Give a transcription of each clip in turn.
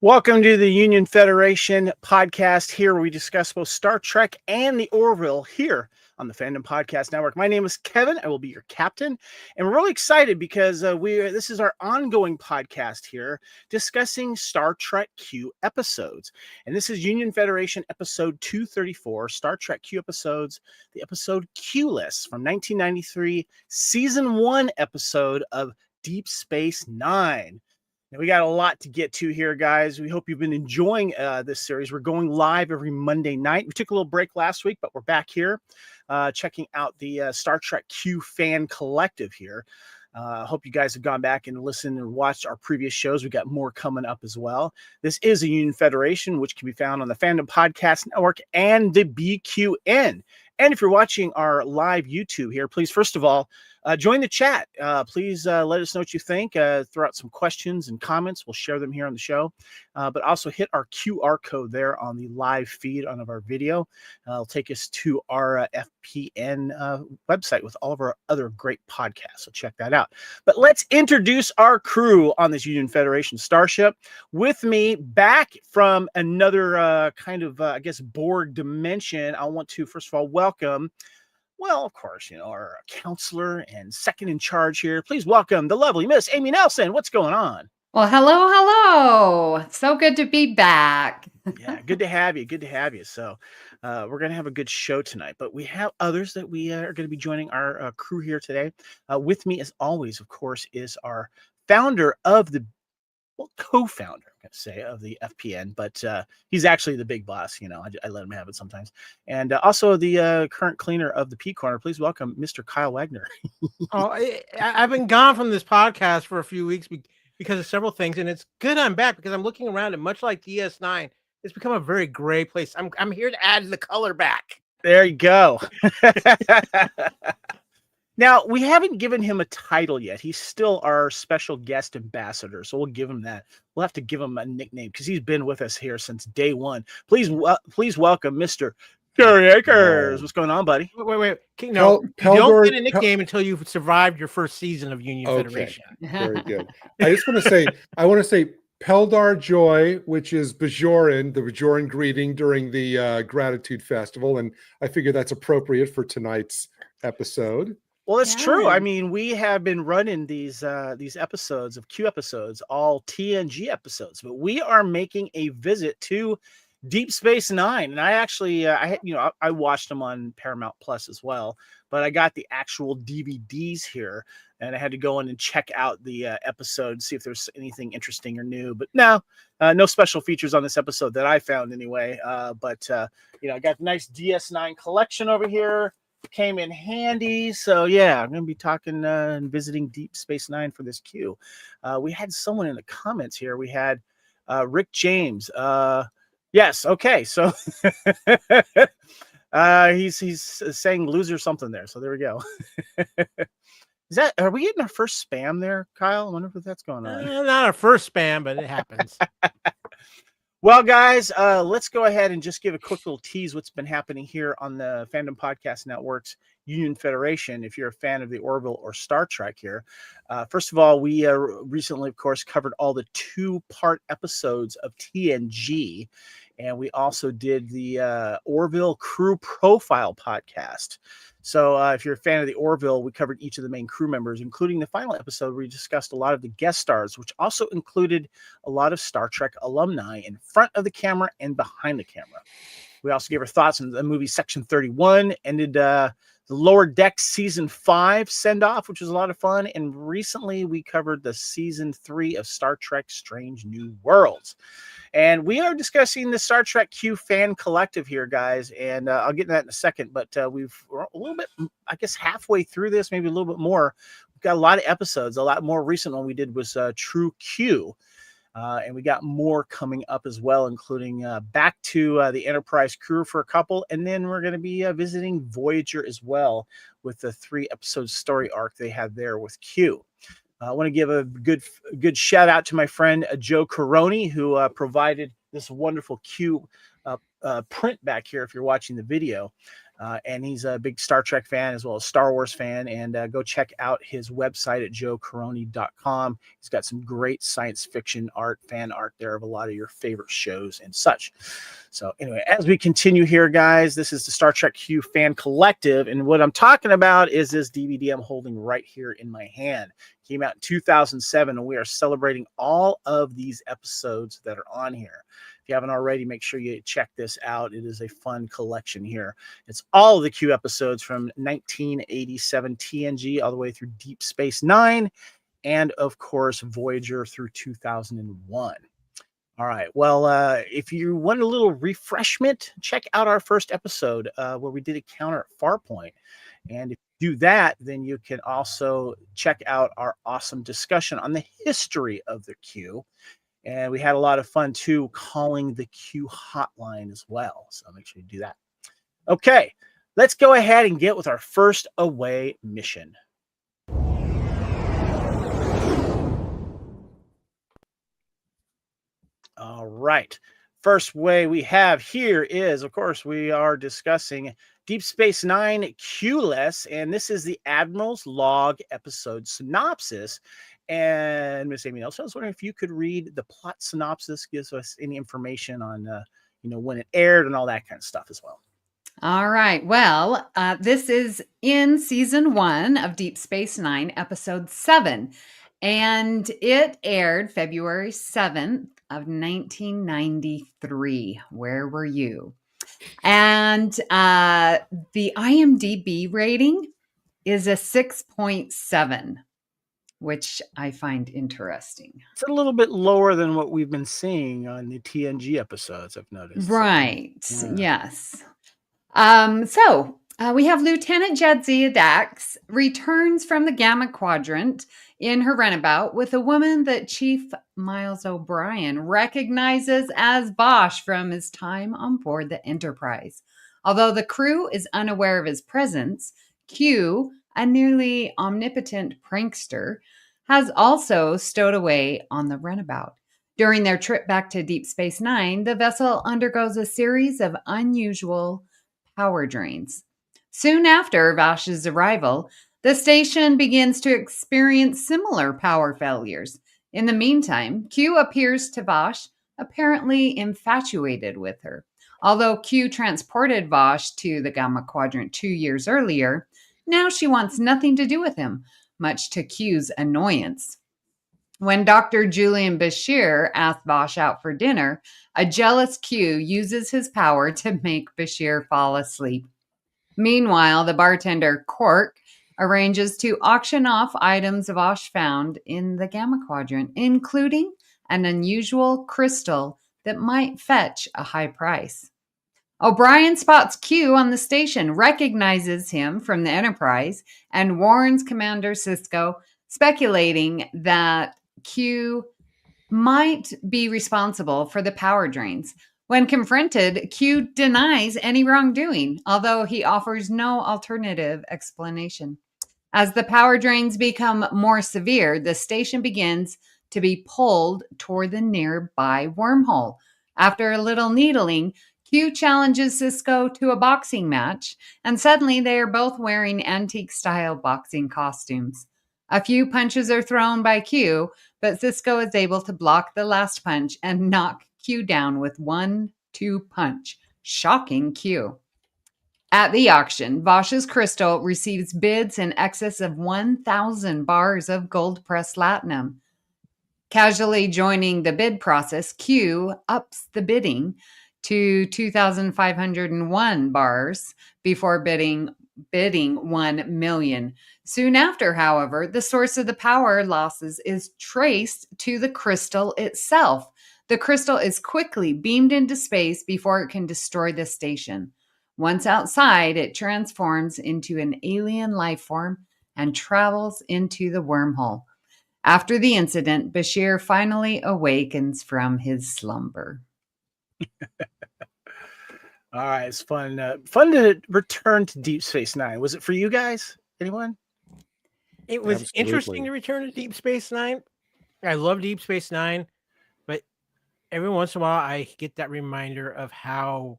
Welcome to the Union Federation podcast. Here we discuss both Star Trek and the Orville here on the Fandom Podcast Network. My name is Kevin. I will be your captain, and we're really excited because this is our ongoing podcast here discussing Star Trek Q episodes. And this is Union Federation episode 234, Star Trek Q episodes, the episode Q List from 1993, season 1 episode of Deep Space Nine. Now, we got a lot to get to here, guys. We hope you've been enjoying this series. We're going live every Monday night. We took a little break last week, but we're back here checking out the Star Trek Q fan collective here. I hope you guys have gone back and listened and watched our previous shows. We got more coming up as well. This is a Union Federation, which can be found on the Fandom Podcast Network and the BQN. And if you're watching our live YouTube here, please, first of all, join the chat. Please let us know what you think. Throw out some questions and comments. We'll share them here on the show. But also hit our QR code there on the live feed on our video. It'll take us to our FPN website with all of our other great podcasts. So check that out. But let's introduce our crew on this Union Federation starship. With me, back from another I guess, Borg dimension, I want to, first of all, welcome, well, of course, our counselor and second in charge here. Please welcome the lovely Miss Amy Nelson. What's going on? Well, hello. So good to be back. Yeah, good to have you. Good to have you. So we're going to have a good show tonight, but we have others that we are going to be joining our crew here today. With me, as always, of course, is our founder of the co-founder, I'm going to say, of the FPN, but he's actually the big boss. I let him have it sometimes. And also the current cleaner of the P Corner. Please welcome Mr. Kyle Wagner. I've been gone from this podcast for a few weeks because of several things, and it's good I'm back because I'm looking around, and much like DS9, it's become a very gray place. I'm here to add the color back. There you go. Now, we haven't given him a title yet. He's still our special guest ambassador, so we'll give him that. We'll have to give him a nickname because he's been with us here since day one. Please welcome Mr. Gary Akers. What's going on, buddy? Wait. No, you don't get a nickname until you've survived your first season of Union Federation. Very good. I just want to say, Peldar Joy, which is Bajoran, the Bajoran greeting during the Gratitude Festival, and I figure that's appropriate for tonight's episode. Well, it's true. I mean, we have been running these episodes of Q episodes, all TNG episodes, but we are making a visit to Deep Space Nine, and I actually, I watched them on Paramount Plus as well, but I got the actual DVDs here, and I had to go in and check out the episode, see if there's anything interesting or new. But no special features on this episode that I found anyway. But I got the nice DS9 collection over here. Came in handy. So yeah, I'm gonna be talking and visiting Deep Space Nine for this Q. We had someone in the comments here. We had Rick James. Yes, okay, so he's saying loser something there. So there we go. Are we getting our first spam there, Kyle? I wonder if that's going on. Not our first spam, but it happens. Well, guys, let's go ahead and just give a quick little tease what's been happening here on the Fandom Podcast Network's Union Federation, if you're a fan of the Orville or Star Trek here. First of all, we recently, of course, covered all the 2-part episodes of TNG, and we also did the Orville Crew Profile podcast. So if you're a fan of the Orville, we covered each of the main crew members, including the final episode where we discussed a lot of the guest stars, which also included a lot of Star Trek alumni in front of the camera and behind the camera. We also gave our thoughts on the movie Section 31, ended the Lower Deck Season 5 send-off, which was a lot of fun. And recently we covered the Season 3 of Star Trek Strange New Worlds. And we are discussing the Star Trek Q fan collective here, guys. And I'll get to that in a second. But we're a little bit, I guess, halfway through this, maybe a little bit more. We've got a lot of episodes. A lot more recent one we did was True Q. And we got more coming up as well, including back to the Enterprise crew for a couple. And then we're going to be visiting Voyager as well with the 3-episode story arc they had there with Q. I want to give a good shout out to my friend Joe Caroni, who provided this wonderful Q print back here if you're watching the video. And he's a big Star Trek fan as well as Star Wars fan. And go check out his website at joecaroni.com. He's got some great science fiction art, fan art there of a lot of your favorite shows and such. So anyway, as we continue here, guys, this is the Star Trek Q Fan Collective. And what I'm talking about is this DVD I'm holding right here in my hand. Came out in 2007, and we are celebrating all of these episodes that are on here. If you haven't already, make sure you check this out. It is a fun collection here. It's all of the Q episodes from 1987 TNG all the way through Deep Space Nine, and of course Voyager through 2001. All right. Well, if you want a little refreshment, check out our first episode where we did a counter at Farpoint. And if you do that, then you can also check out our awesome discussion on the history of the Q. And we had a lot of fun, too, calling the Q hotline as well. So make sure you do that. Okay, let's go ahead and get with our first away mission. All right. First way we have here is, of course, we are discussing Deep Space Nine Q-less, and this is the Admiral's Log episode synopsis. And Miss Amy Nelson, I was wondering if you could read the plot synopsis, gives us any information on, when it aired and all that kind of stuff as well. All right. Well, this is in season 1 of Deep Space Nine, episode 7, and it aired February 7th of 1993. Where were you? And the IMDb rating is a 6.7. which I find interesting. It's a little bit lower than what we've been seeing on the TNG episodes, I've noticed. Right. So, yeah. Yes. So we have Lieutenant Jadzia Dax returns from the Gamma Quadrant in her runabout with a woman that Chief Miles O'Brien recognizes as Bosch from his time on board the Enterprise. Although the crew is unaware of his presence, Q, a nearly omnipotent prankster, has also stowed away on the runabout. During their trip back to Deep Space Nine, the vessel undergoes a series of unusual power drains. Soon after Vash's arrival, the station begins to experience similar power failures. In the meantime, Q appears to Vash, apparently infatuated with her. Although Q transported Vash to the Gamma Quadrant 2 years earlier, now she wants nothing to do with him, much to Q's annoyance. When Dr. Julian Bashir asks Vash out for dinner, a jealous Q uses his power to make Bashir fall asleep. Meanwhile, the bartender, Quark, arranges to auction off items Vash found in the Gamma Quadrant, including an unusual crystal that might fetch a high price. O'Brien spots Q on the station, recognizes him from the Enterprise, and warns Commander Sisko, speculating that Q might be responsible for the power drains. When confronted, Q denies any wrongdoing, although he offers no alternative explanation. As the power drains become more severe, the station begins to be pulled toward the nearby wormhole. After a little needling, Q challenges Sisko to a boxing match, and suddenly they are both wearing antique-style boxing costumes. A few punches are thrown by Q, but Sisko is able to block the last punch and knock Q down with 1-2 punch, shocking Q. At the auction, Vash's crystal receives bids in excess of 1,000 bars of gold-pressed platinum. Casually joining the bid process, Q ups the bidding to 2,501 bars before bidding 1 million. Soon after, however, the source of the power losses is traced to the crystal itself. The crystal is quickly beamed into space before it can destroy the station. Once outside, it transforms into an alien life form and travels into the wormhole. After the incident, Bashir finally awakens from his slumber. All right, it's fun. Fun to return to Deep Space Nine. Was it for you guys? Anyone? It was Absolutely. interesting to return to Deep Space Nine. I love Deep Space Nine, but every once in a while I get that reminder of how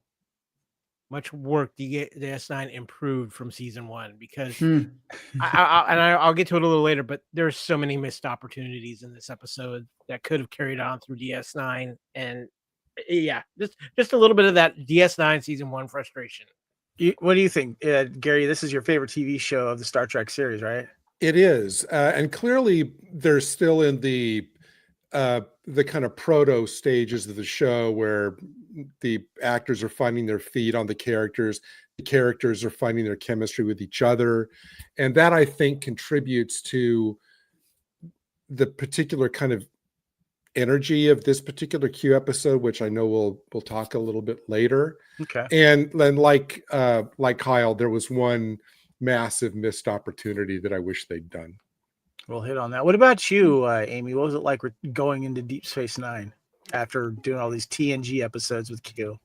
much work DS9 improved from season 1, because Hmm. I'll get to it a little later, but there's so many missed opportunities in this episode that could have carried on through DS9, and yeah, just a little bit of that DS9 season 1 frustration. What do you think, Gary? This is your favorite TV show of the Star Trek series, right? It is, and clearly they're still in the kind of proto stages of the show where the actors are finding their feet on the characters are finding their chemistry with each other, and that, I think, contributes to the particular kind of energy of this particular Q episode, which I know we'll talk a little bit later. Okay. And then like Kyle, there was one massive missed opportunity that I wish they'd done. We'll hit on that. What about you, Amy? What was it like going into Deep Space Nine after doing all these TNG episodes with Q?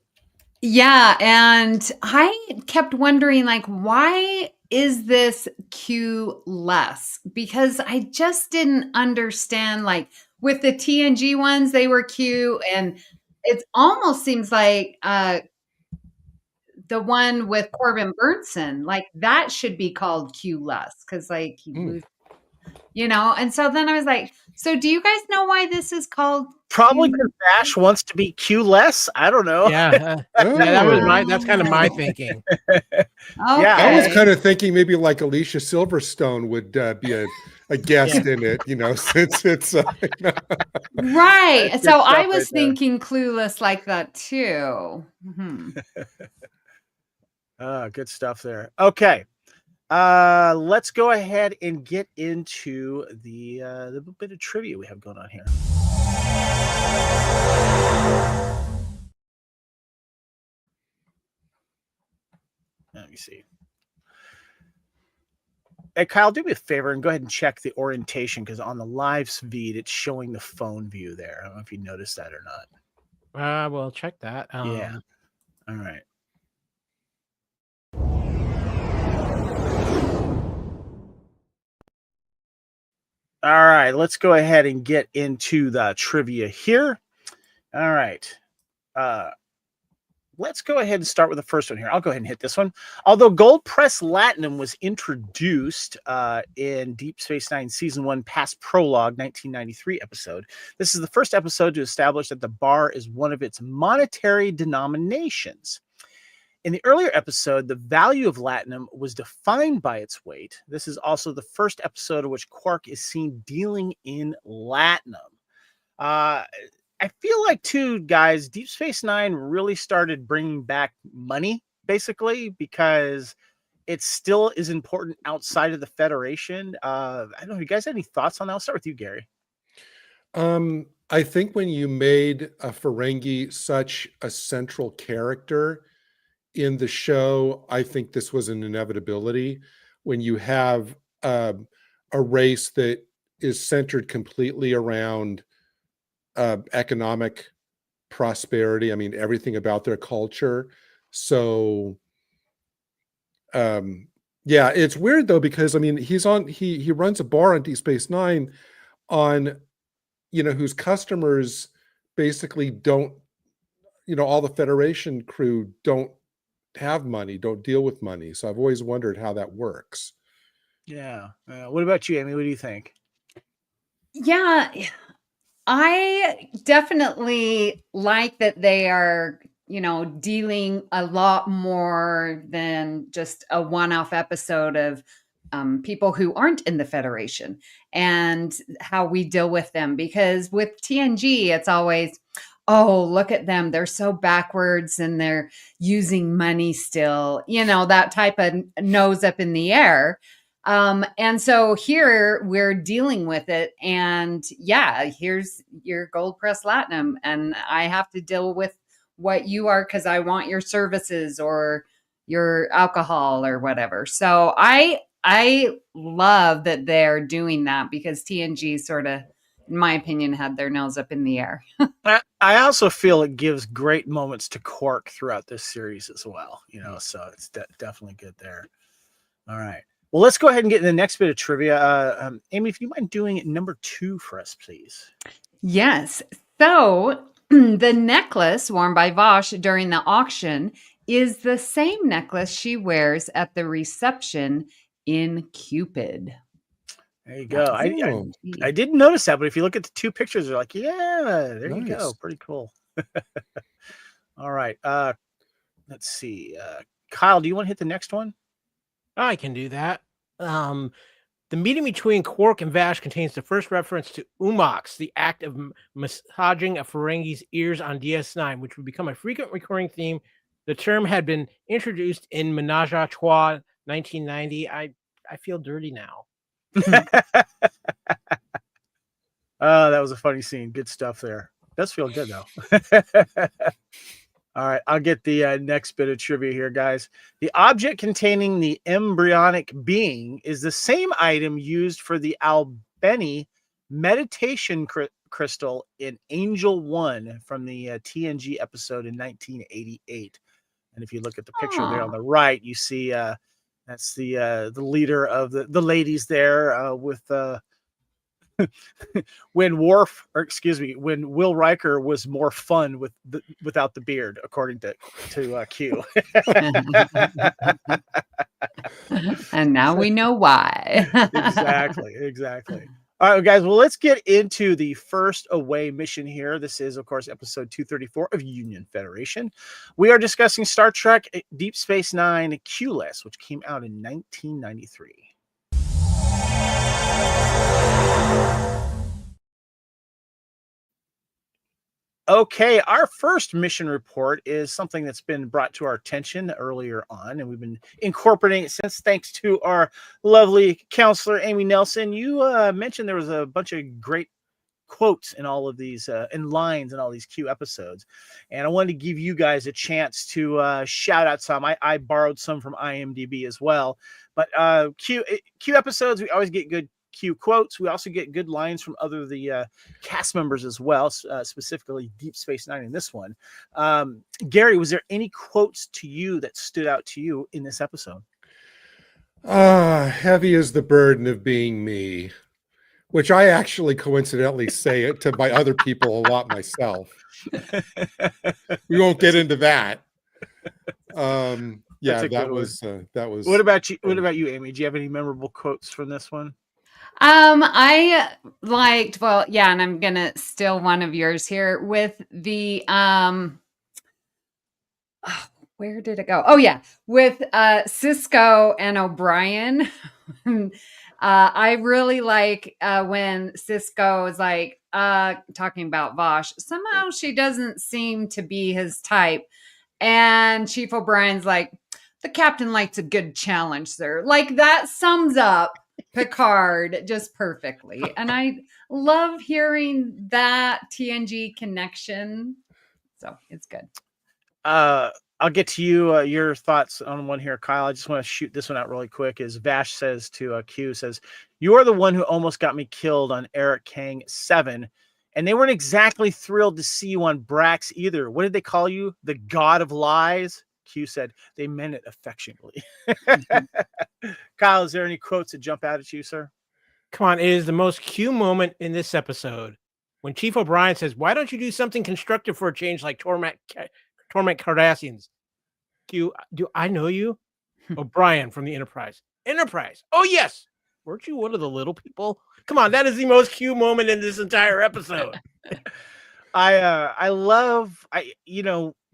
Yeah, and I kept wondering, like, why is this Q less? Because I just didn't understand, like, with the TNG ones, they were Q, and it almost seems like the one with Corbin Burnson, like, that should be called Q less, because, like, he loses, and so then I was like, so do you guys know why this is called Probably Q? because Ash wants to be Q less. I don't know. Yeah, that's kind of my thinking. Okay. I was kind of thinking maybe like Alicia Silverstone would be a guest in it, since it's right. So I was right there. thinking Clueless like that too. Good stuff there. Okay. Let's go ahead and get into the bit of trivia we have going on here. Let me see. Hey, Kyle, do me a favor and go ahead and check the orientation, because on the live feed, it's showing the phone view there. I don't know if you noticed that or not. Well, check that. Yeah. All right. All right, let's go ahead and get into the trivia here. All right. Let's go ahead and start with the first one here. I'll go ahead and hit this one. Although gold press latinum was introduced in Deep Space Nine Season 1 Past Prologue 1993 episode, this is the first episode to establish that the bar is one of its monetary denominations. In the earlier episode, the value of latinum was defined by its weight. This is also the first episode in which Quark is seen dealing in latinum. I feel like, too, guys, Deep Space Nine really started bringing back money, basically, because it still is important outside of the Federation. I don't know. You guys have any thoughts on that? I'll start with you, Gary. I think when you made a Ferengi such a central character in the show, I think this was an inevitability. When you have a race that is centered completely around economic prosperity, I mean, everything about their culture. So, yeah, it's weird though, because I mean, he runs a bar on Deep Space Nine on, whose customers basically don't, all the Federation crew don't have money, don't deal with money. So I've always wondered how that works. Yeah. What about you, Amy? What do you think? Yeah, I definitely like that they are, dealing a lot more than just a one-off episode of people who aren't in the Federation and how we deal with them. Because with TNG, it's always, oh, look at them. They're so backwards and they're using money still, that type of nose up in the air. And so here we're dealing with it. And yeah, here's your gold press latinum. And I have to deal with what you are because I want your services or your alcohol or whatever. So I love that they're doing that, because TNG sort of, in my opinion, had their nose up in the air. I also feel it gives great moments to Quark throughout this series as well, so it's definitely good there. All right. Well, let's go ahead and get in the next bit of trivia. Amy, if you mind doing it number 2 for us, please. Yes. So the necklace worn by Vosh during the auction is the same necklace she wears at the reception in Cupid. There you go. Oh, I didn't notice that, but if you look at the two pictures, they're like, yeah, there you go. Nice. Pretty cool. All right. Let's see. Kyle, do you want to hit the next one? I can do that. The meeting between Quark and Vash contains the first reference to umox, the act of massaging a Ferengi's ears on DS9, which would become a frequent recurring theme. The term had been introduced in Menage a Trois 1990. I feel dirty now. That was a funny scene. Good stuff there. Does feel good though. All right, I'll get the next bit of trivia here, guys. The object containing the embryonic being is the same item used for the Albany meditation crystal in Angel 1 from the TNG episode in 1988. And if you look at the picture there on the right, you see that's the leader of the ladies there with when Will Riker was more fun without the beard, according to Q. And now we know why. Exactly. All right, guys. Well, let's get into the first away mission here. This is, of course, episode 234 of Union Federation. We are discussing Star Trek Deep Space Nine Q-less, which came out in 1993. Okay, our first mission report is something that's been brought to our attention earlier on, and we've been incorporating it since, thanks to our lovely counselor, Amy Nelson. You mentioned there was a bunch of great quotes in all of these, and lines in all these Q episodes, and I wanted to give you guys a chance to shout out some. I borrowed some from IMDb as well, but Q episodes, we always get good Q quotes. We also get good lines from the cast members as well, specifically Deep Space Nine in this one. Gary, was there any quotes to you that stood out to you in this episode? Heavy is the burden of being me, which I actually coincidentally say it to by other people a lot myself. We won't get into that. Yeah, that was. What about you? What about you, Amy? Do you have any memorable quotes from this one? I liked, and I'm gonna steal one of yours here with the where did it go? Oh yeah, with Cisco and O'Brien. I really like when Cisco is like talking about Vosh. Somehow she doesn't seem to be his type, and Chief O'Brien's like, the captain likes a good challenge, sir. Like, that sums up Picard just perfectly. And I love hearing that TNG connection. So it's good. I'll get to you, your thoughts on one here, Kyle. I just want to shoot this one out really quick. As Vash says to Q, says, "You are the one who almost got me killed on Eric Kang 7. And they weren't exactly thrilled to see you on Brax either. What did they call you? The God of Lies?" Q said, "They meant it affectionately." Kyle, is there any quotes that jump out at you, sir? Come on, it is the most Q moment in this episode when Chief O'Brien says, "Why don't you do something constructive for a change like torment Cardassians?" Q, "Do I know you?" O'Brien from the Enterprise. "Enterprise? Oh yes. Weren't you one of the little people?" Come on, that is the most Q moment in this entire episode. I love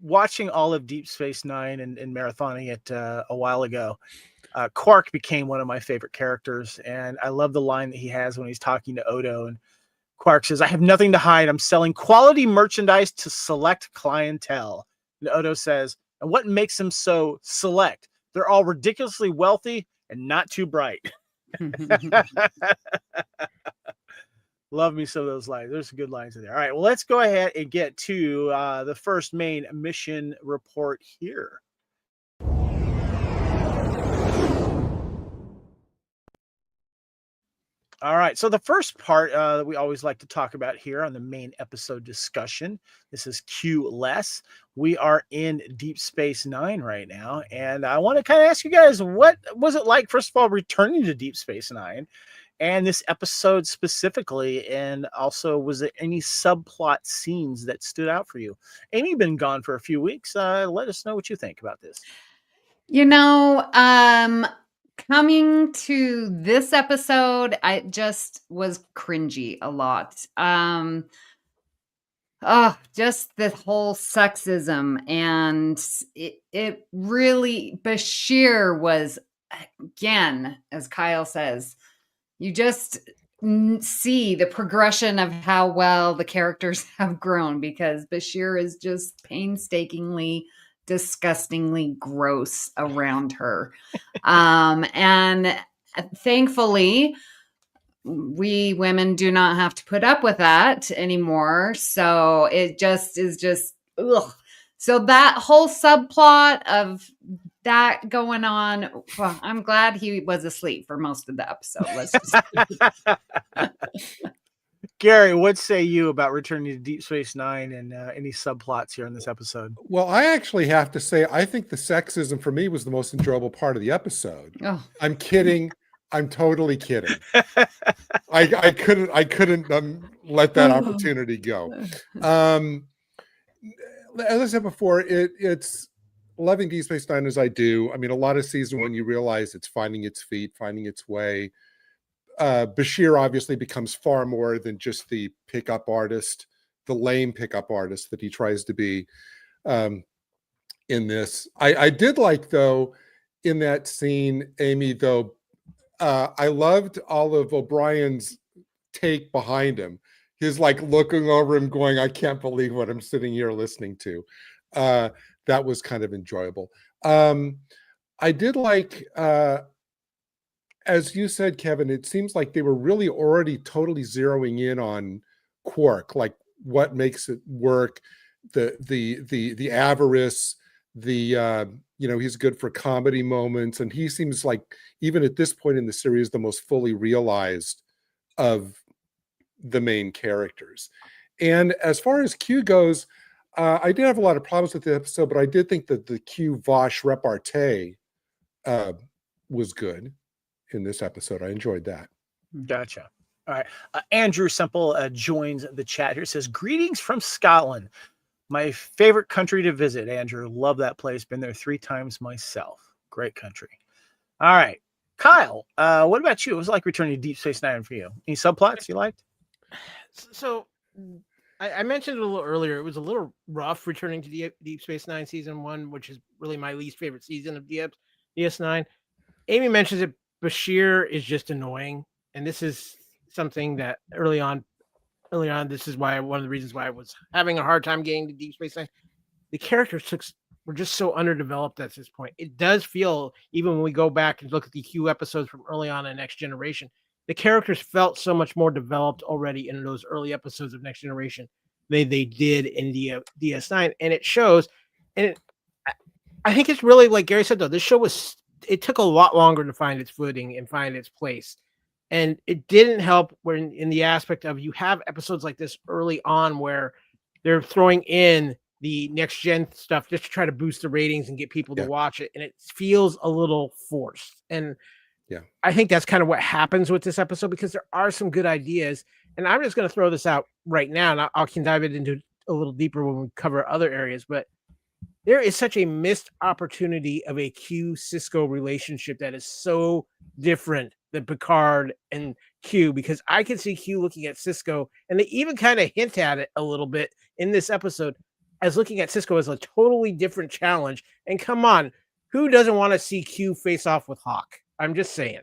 watching all of Deep Space Nine and marathoning it a while ago. Quark became one of my favorite characters, and I love the line that he has when he's talking to Odo, and Quark says, "I have nothing to hide. I'm selling quality merchandise to select clientele." And Odo says, "And what makes them so select? They're all ridiculously wealthy and not too bright." Love me some of those lines. There's some good lines in there. All right, well, let's go ahead and get to the first main mission report here. All right, so the first part that we always like to talk about here on the main episode discussion, this is Q-less. We are in Deep Space Nine right now, and I want to kind of ask you guys, what was it like, first of all, returning to Deep Space Nine? and this episode specifically? And also, was there any subplot scenes that stood out for you? Amy, been gone for a few weeks. Let us know what you think about this. Coming to this episode, I just was cringy a lot. Just the whole sexism, and it really, Bashir was, again, as Kyle says, you just see the progression of how well the characters have grown, because Bashir is just painstakingly, disgustingly gross around her. And thankfully, we women do not have to put up with that anymore. So it just is just, ugh. So that whole subplot of that going on, well, I'm glad he was asleep for most of the episode. Let's just Gary, what say you about returning to Deep Space Nine and any subplots here in this episode? Well, I actually have to say, I think the sexism for me was the most enjoyable part of the episode. Oh. I'm kidding. I'm totally kidding. I couldn't let that opportunity go. As I said before, it's loving Deep Space Nine as I do. I mean, a lot of season when you realize it's finding its feet, finding its way. Bashir obviously becomes far more than just the pickup artist, the lame pickup artist that he tries to be in this. I did like, though, in that scene, Amy, though, I loved Olive O'Brien's take behind him. He's like looking over him going, I can't believe what I'm sitting here listening to. That was kind of enjoyable. I did like, as you said, Kevin, it seems like they were really already totally zeroing in on Quark, like what makes it work, the avarice, he's good for comedy moments, and he seems like, even at this point in the series, the most fully realized of the main characters. And as far as Q goes, I did have a lot of problems with the episode, but I did think that the Q Vosh repartee was good in this episode. I enjoyed that. Gotcha. All right. Andrew Semple joins the chat here. Says, greetings from Scotland. My favorite country to visit, Andrew. Love that place. Been there 3 times myself. Great country. All right. Kyle, what about you? It was like returning to Deep Space Nine for you. Any subplots you liked? So I mentioned it a little earlier. It was a little rough returning to Deep Space Nine Season 1, which is really my least favorite season of DS9. Amy mentions it. Bashir is just annoying. And this is something that early on, this is why one of the reasons why I was having a hard time getting to Deep Space Nine. The characters were just so underdeveloped at this point. It does feel, even when we go back and look at the Q episodes from early on in Next Generation, the characters felt so much more developed already in those early episodes of Next Generation than they did in DS9, and it shows. And I think it's really, like Gary said, though, this show it took a lot longer to find its footing and find its place. And it didn't help when, in the aspect of, you have episodes like this early on where they're throwing in the next gen stuff just to try to boost the ratings and get people to watch it. And it feels a little forced. And I think that's kind of what happens with this episode, because there are some good ideas. And I'm just going to throw this out right now, and I can dive it into a little deeper when we cover other areas. But there is such a missed opportunity of a Q-Cisco relationship that is so different than Picard and Q, because I can see Q looking at Cisco, and they even kind of hint at it a little bit in this episode, as looking at Cisco as a totally different challenge. And come on, who doesn't want to see Q face off with Hawk? I'm just saying.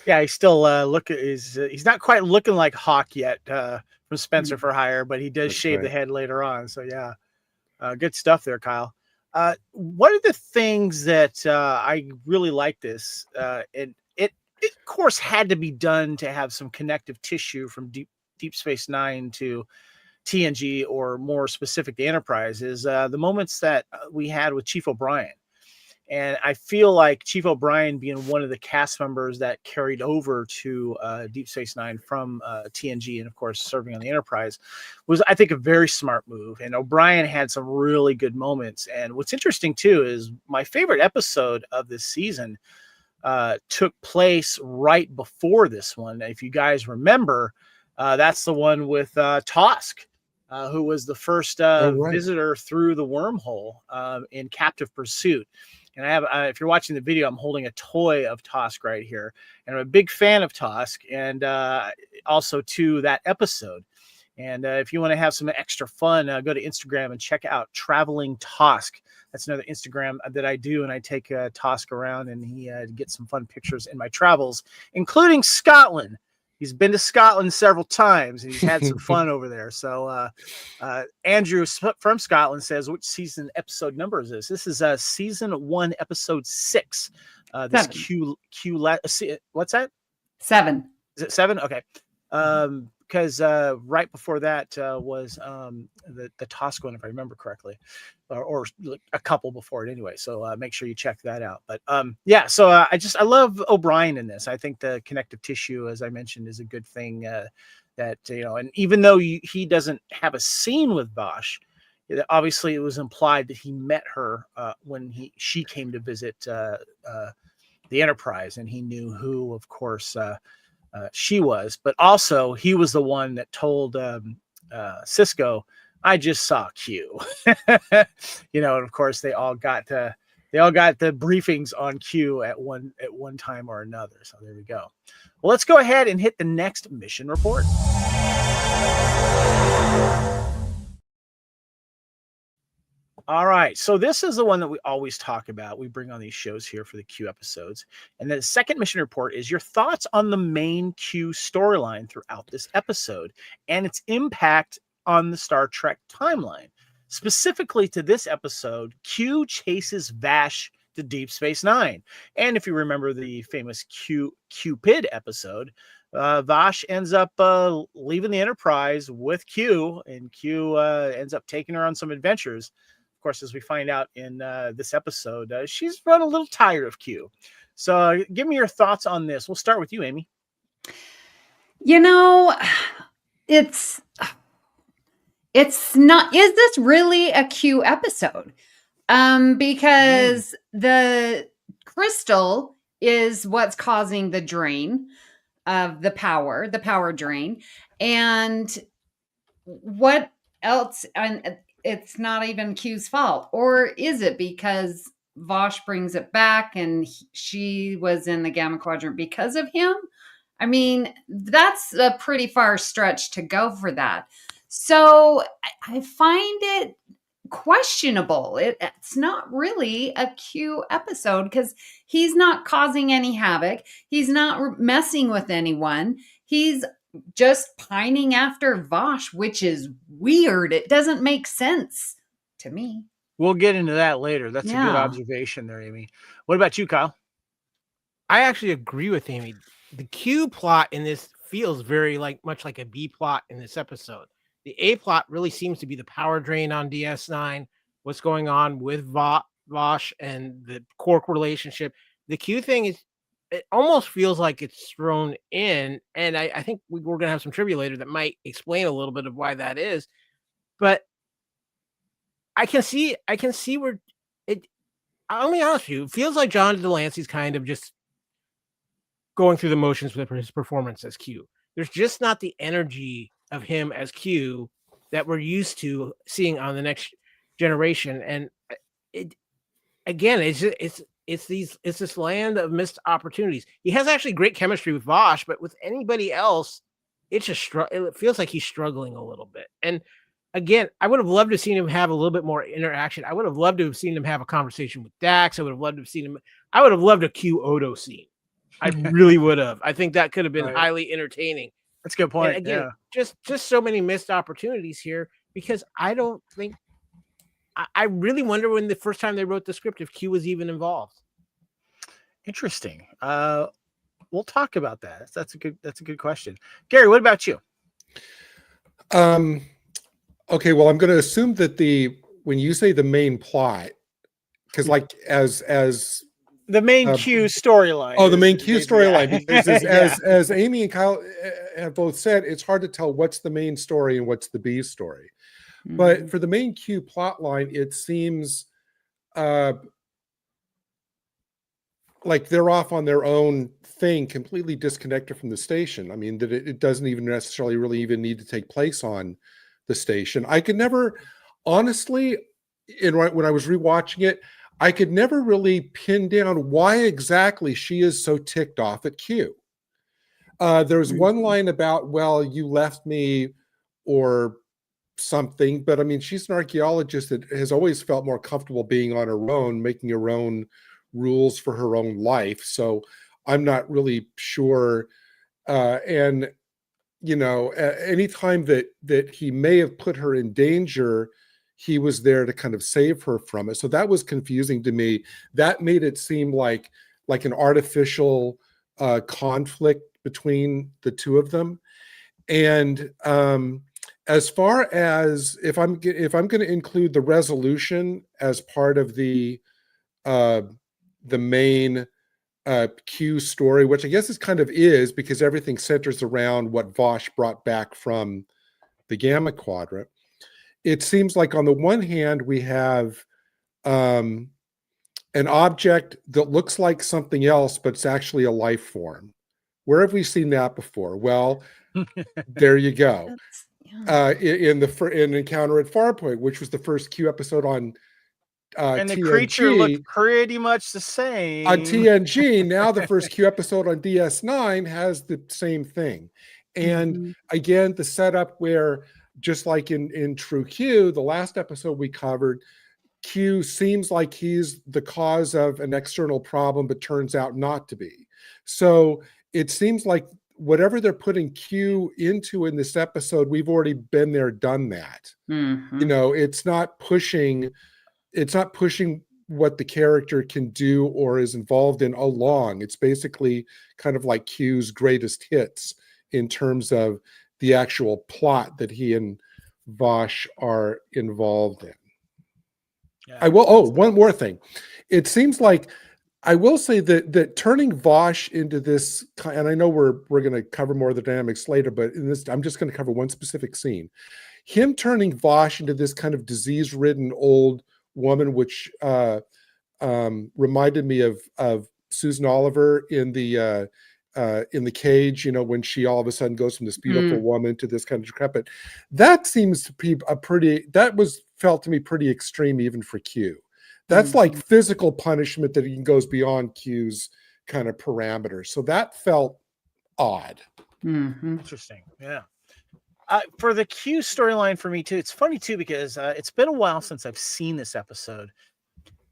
Yeah, he's still he's not quite looking like Hawk yet from Spencer for Hire, but he does shave the head later on. So yeah, good stuff there, Kyle. One of the things that I really like this, it of course had to be done to have some connective tissue from Deep Space Nine to TNG, or more specific to Enterprise, is the moments that we had with Chief O'Brien. And I feel like Chief O'Brien, being one of the cast members that carried over to Deep Space Nine from TNG, and of course serving on the Enterprise, was, I think, a very smart move. And O'Brien had some really good moments. And what's interesting too is my favorite episode of this season took place right before this one. If you guys remember, that's the one with Tosk, who was the first right. visitor through the wormhole in Captive Pursuit. And I have, if you're watching the video, I'm holding a toy of Tosk right here, and I'm a big fan of Tosk, and also to that episode. And if you want to have some extra fun, go to Instagram and check out Traveling Tosk. That's another Instagram that I do, and I take Tosk around, and he gets some fun pictures in my travels, including Scotland. He's been to Scotland several times, and he's had some fun over there. So Andrew from Scotland says, which season episode number is this? This is season 1, episode 6. This what's that? 7. Is it 7? Okay. Because right before that was the Tosk one, if I remember correctly, or a couple before it anyway. So make sure you check that out. But yeah, so I love O'Brien in this. I think the connective tissue, as I mentioned, is a good thing. That and even though he doesn't have a scene with Bosch, obviously it was implied that he met her when she came to visit the Enterprise, and he knew who, of course. She was, but also he was the one that told Cisco, "I just saw Q." And of course they all got the briefings on Q at one time or another. So there we go. Well, let's go ahead and hit the next mission report. All right, so this is the one that we always talk about. We bring on these shows here for the Q episodes. And the second mission report is your thoughts on the main Q storyline throughout this episode and its impact on the Star Trek timeline. Specifically to this episode, Q chases Vash to Deep Space Nine. And if you remember the famous Cupid episode, Vash ends up leaving the Enterprise with Q, and Q ends up taking her on some adventures. Of course, as we find out in this episode, she's run a little tired of Q. So give me your thoughts on this. We'll start with you, Amy. It's not, is this really a Q episode? Because the crystal is what's causing the drain of the power drain. And what else? And it's not even Q's fault. Or is it because Vosh brings it back and she was in the Gamma Quadrant because of him? I mean, that's a pretty far stretch to go for that. So I find it questionable. It's not really a Q episode because he's not causing any havoc. He's not messing with anyone. He's just pining after Vosh, which is weird. It doesn't make sense to me. We'll get into that later. That's a good observation there, Amy. What about you, Kyle? I actually agree with Amy. The Q plot in this feels very much like a B plot in this episode. The A plot really seems to be the power drain on DS9, what's going on with Vosh and the Quark relationship. The Q thing is, it almost feels like it's thrown in, and I think we're going to have some trivia later that might explain a little bit of why that is. But I can see where it. I'll be honest with you, it feels like John de Lancie's kind of just going through the motions with his performance as Q. There's just not the energy of him as Q that we're used to seeing on the Next Generation, and it's this land of missed opportunities. He has actually great chemistry with Vosh, but with anybody else, it's just it feels like he's struggling a little bit. And again, I would have loved to have seen him have a little bit more interaction. I would have loved to have seen him have a conversation with Dax. I would have loved a Q Odo scene. I really would have. I think that could have been highly entertaining. That's a good point. And again, just so many missed opportunities here, because I don't think. I really wonder when the first time they wrote the script if Q was even involved. Interesting. We'll talk about that. That's a good question. Gary, what about you? Okay, well, I'm going to assume that when you say the main plot, because as the main Q storyline. Oh, the main Q storyline. Because as Amy and Kyle have both said, it's hard to tell what's the main story and what's the B story. Mm-hmm. But for the main Q plot line, it seems like they're off on their own thing, completely disconnected from the station. I mean, that it doesn't even necessarily really even need to take place on the station. I could never, honestly, when I was rewatching it, I could never really pin down why exactly she is so ticked off at Q. There's one line about, well, you left me or something, but I mean, she's an archaeologist that has always felt more comfortable being on her own, making her own rules for her own life. So I'm not really sure. And you know, anytime that he may have put her in danger, he was there to kind of save her from it. So that was confusing to me. That made it seem like an artificial conflict between the two of them. And as far as if I'm going to include the resolution as part of the main Q story, which I guess is kind of is, because everything centers around what Vosh brought back from the Gamma Quadrant. It seems like on the one hand we have an object that looks like something else, but it's actually a life form. Where have we seen that before? Well, there you go. In Encounter at Farpoint, which was the first Q episode on and the TNG, creature looked pretty much the same on TNG. Now the first Q episode on DS9 has the same thing. And again, the setup where, just like in True Q, the last episode we covered, Q seems like he's the cause of an external problem, but turns out not to be. So it seems like whatever they're putting Q into in this episode, we've already been there, done that. You know, it's not pushing what the character can do or is involved in along. It's basically kind of like Q's greatest hits in terms of the actual plot that he and Vosh are involved in. Yeah, one more thing. It seems like, I will say that turning Vosh into this, and I know we're going to cover more of the dynamics later, but in this, I'm just going to cover one specific scene. Him turning Vosh into this kind of disease-ridden old woman, which reminded me of Susan Oliver in the Cage, you know, when she all of a sudden goes from this beautiful woman to this kind of decrepit. That seems to be felt to me pretty extreme even for Q. That's like physical punishment that even goes beyond Q's kind of parameters. So that felt odd. Interesting. Yeah. For the Q storyline for me too, it's funny too, because it's been a while since I've seen this episode.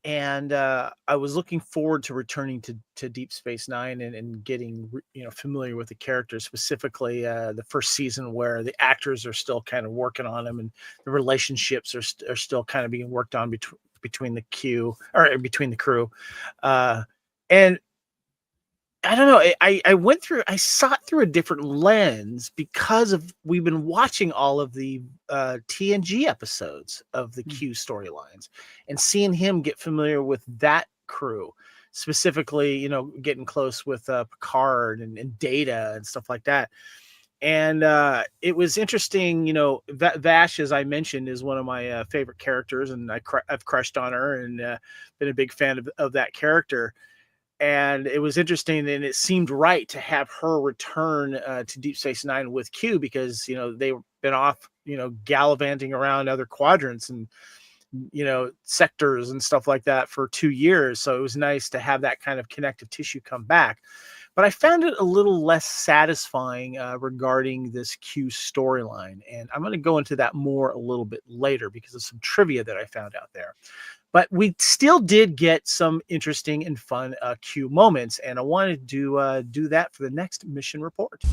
And I was looking forward to returning to Deep Space Nine and getting familiar with the characters, specifically the first season, where the actors are still kind of working on them and the relationships are still kind of being worked on between the crew. And I don't know. I saw it through a different lens because we've been watching all of the TNG episodes of the Q storylines and seeing him get familiar with that crew, specifically, getting close with Picard and Data and stuff like that. And it was interesting, Vash, as I mentioned, is one of my favorite characters, and I've crushed on her and been a big fan of that character. And it was interesting, and it seemed right to have her return to Deep Space Nine with Q, because they've been off gallivanting around other quadrants and sectors and stuff like that for 2 years. So it was nice to have that kind of connective tissue come back. But I found it a little less satisfying regarding this Q storyline, and I'm going to go into that more a little bit later because of some trivia that I found out there. But we still did get some interesting and fun Q moments, and I wanted to do that for the next mission report.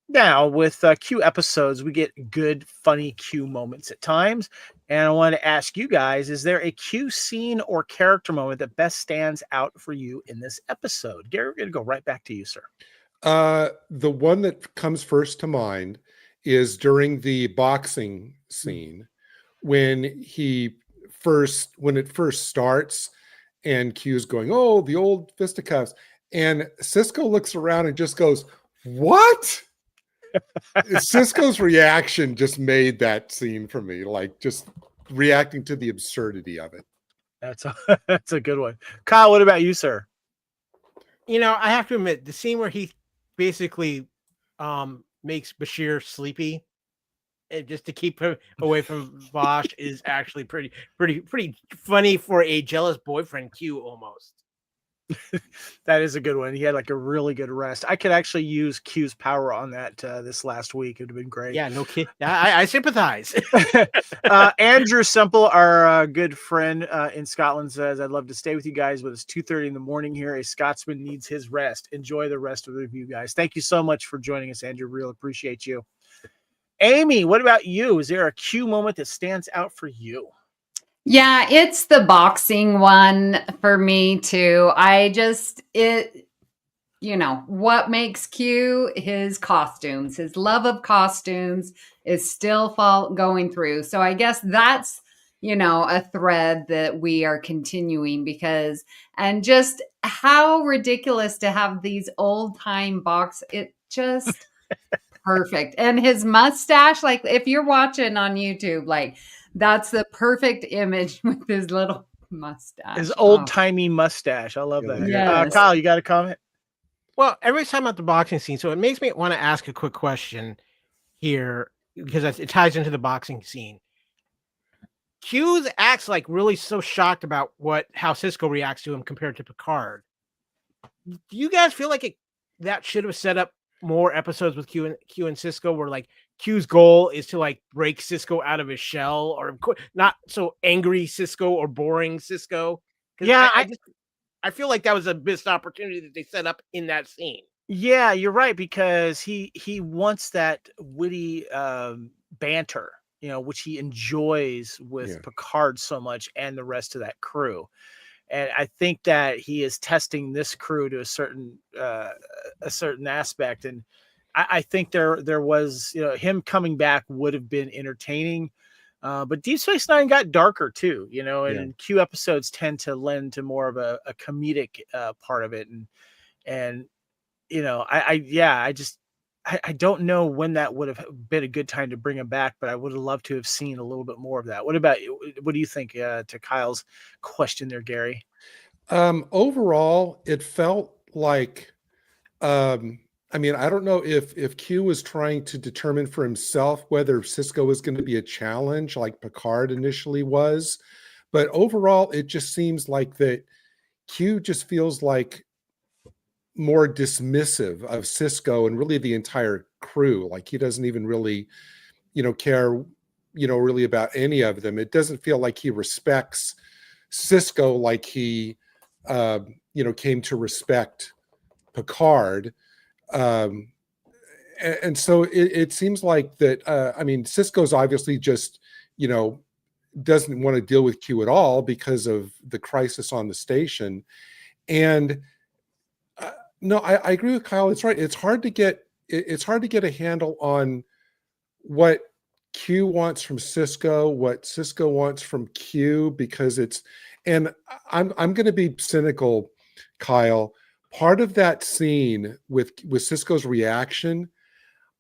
Now, with Q episodes, we get good, funny Q moments at times. And I want to ask you guys, is there a Q scene or character moment that best stands out for you in this episode? Gary, we're going to go right back to you, sir. The one that comes first to mind is during the boxing scene when it first starts and Q's going, oh, the old fisticuffs. And Cisco looks around and just goes, what? Cisco's reaction just made that scene for me, like, just reacting to the absurdity of it. That's a good one. Kyle, what about you, sir? You know, I have to admit, the scene where he basically makes Bashir sleepy, just to keep him away from Vosh, is actually pretty funny for a jealous boyfriend Q almost. That is a good one. He had like a really good rest. I could actually use Q's power on that this last week. It would have been great. Yeah, no kid. I sympathize. Andrew Semple, our good friend in Scotland, says, I'd love to stay with you guys, but it's 2:30 in the morning here. A Scotsman needs his rest. Enjoy the rest of the review, guys. Thank you so much for joining us, Andrew. Real appreciate you. Amy, what about you? Is there a Q moment that stands out for you? Yeah, it's the boxing one for me too. What makes Q, his costumes, his love of costumes is still going through. So I guess that's, a thread that we are continuing and just how ridiculous to have these old time it just perfect. And his mustache, like if you're watching on YouTube, like that's the perfect image with his little mustache. His old-timey mustache. I love that. Yes. Kyle, you got a comment? Well, every time at the boxing scene, so it makes me want to ask a quick question here because it ties into the boxing scene. Q acts like really so shocked about how Cisco reacts to him compared to Picard. Do you guys feel like that should have set up more episodes with Q and Cisco, where like Q's goal is to like break Cisco out of his shell, or not so angry Cisco or boring Cisco? Yeah, I feel like that was a missed opportunity that they set up in that scene. Yeah, you're right, because he wants that witty banter, which he enjoys with Picard so much and the rest of that crew. And I think that he is testing this crew to a certain aspect. And I think there was, him coming back would have been entertaining. But Deep Space Nine got darker too, and Q episodes tend to lend to more of a comedic part of it. And I don't know when that would have been a good time to bring him back, but I would have loved to have seen a little bit more of that. What about you? What do you think to Kyle's question there, Gary? Overall, it felt like, I don't know if Q was trying to determine for himself whether Cisco was going to be a challenge like Picard initially was, but overall, it just seems like that Q just feels like more dismissive of Cisco and really the entire crew. Like he doesn't even really, care, really about any of them. It doesn't feel like he respects Cisco like he, came to respect Picard. And so it seems like that, Cisco's obviously just, doesn't want to deal with Q at all because of the crisis on the station. And no, I agree with Kyle. It's right. It's hard to get a handle on what Q wants from Cisco, what Cisco wants from Q, because and I'm going to be cynical, Kyle. Part of that scene with Cisco's reaction,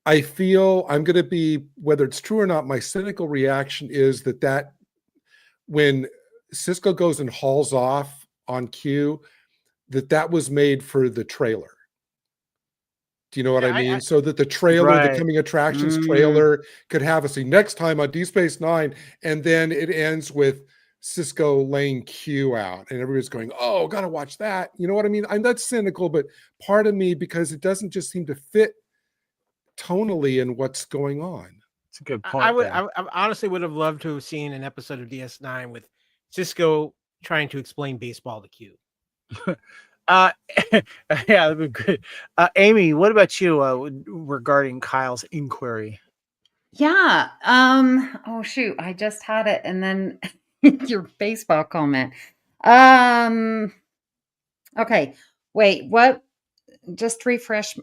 I feel I'm going to be, whether it's true or not, my cynical reaction is that when Cisco goes and hauls off on Q, that was made for the trailer. Do you know what I mean? So that the trailer, the coming attractions trailer, could have a scene next time on Deep Space Nine, and then it ends with Cisco laying Q out, and everybody's going, "Oh, gotta watch that." You know what I mean? That's cynical, but part of me, because it doesn't just seem to fit tonally in what's going on. It's a good point. I honestly would have loved to have seen an episode of DS9 with Cisco trying to explain baseball to Q. Yeah, that'd be good. Amy, what about you regarding Kyle's inquiry? Yeah. Oh shoot, I just had it, and then your baseball comment. Okay. Wait, what? Just refresh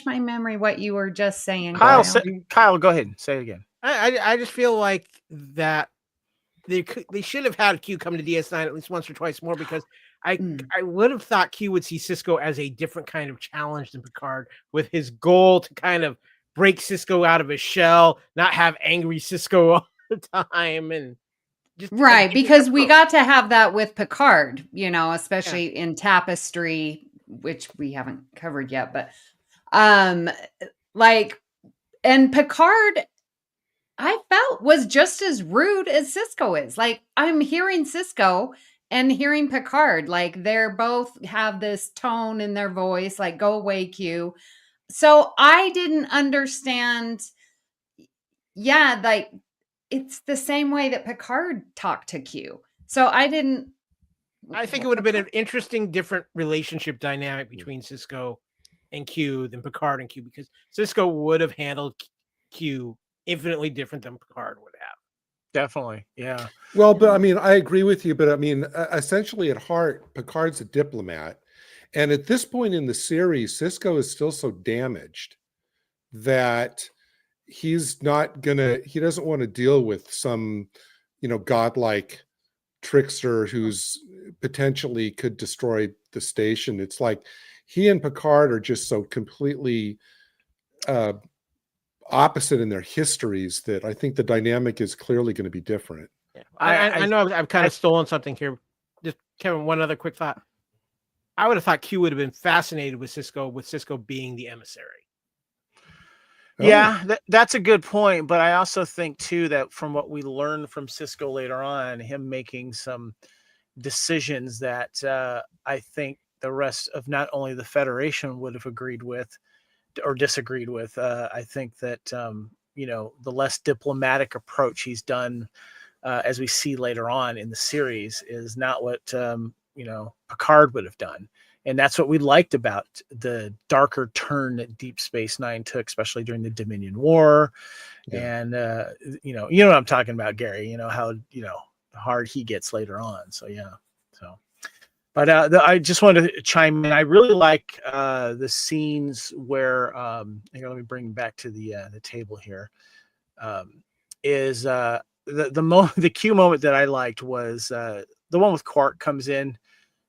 my memory what you were just saying. Kyle, go ahead and say it again. I just feel like that they should have had Q come to DS9 at least once or twice more, because I would have thought Q would see Cisco as a different kind of challenge than Picard, with his goal to kind of break Cisco out of his shell, not have angry Cisco time and just Right, give me because that we approach. got to have that with Picard, especially in Tapestry, which we haven't covered yet, but um like and Picard I felt was just as rude as Cisco is. Like I'm hearing Cisco and hearing Picard, like they're both have this tone in their voice, like go away, Q. So I didn't understand. Yeah, like it's the same way that Picard talked to Q. So I didn't. I think it would have been an interesting, different relationship dynamic between Cisco and Q than Picard and Q, because Cisco would have handled Q infinitely different than Picard would have. Definitely. Yeah. Well, but I mean, I agree with you, but I mean, essentially at heart, Picard's a diplomat. And at this point in the series, Cisco is still so damaged that he doesn't want to deal with some, godlike trickster who's potentially could destroy the station. It's like he and Picard are just so completely opposite in their histories that I think the dynamic is clearly going to be different. Yeah. I know I've kind of stolen something here. Just Kevin, one other quick thought. I would have thought Q would have been fascinated with Cisco being the emissary. Yeah, that's a good point. But I also think too that from what we learned from Cisco later on, him making some decisions that I think the rest of not only the Federation would have agreed with or disagreed with. I think that the less diplomatic approach he's done, as we see later on in the series, is not what Picard would have done. And that's what we liked about the darker turn that Deep Space Nine took, especially during the Dominion War. Yeah. And you know what I'm talking about, Gary. How hard he gets later on. So yeah. So, but I just wanted to chime in. I really like the scenes where let me bring back to the table here. Is the Q moment that I liked was the one with Quark comes in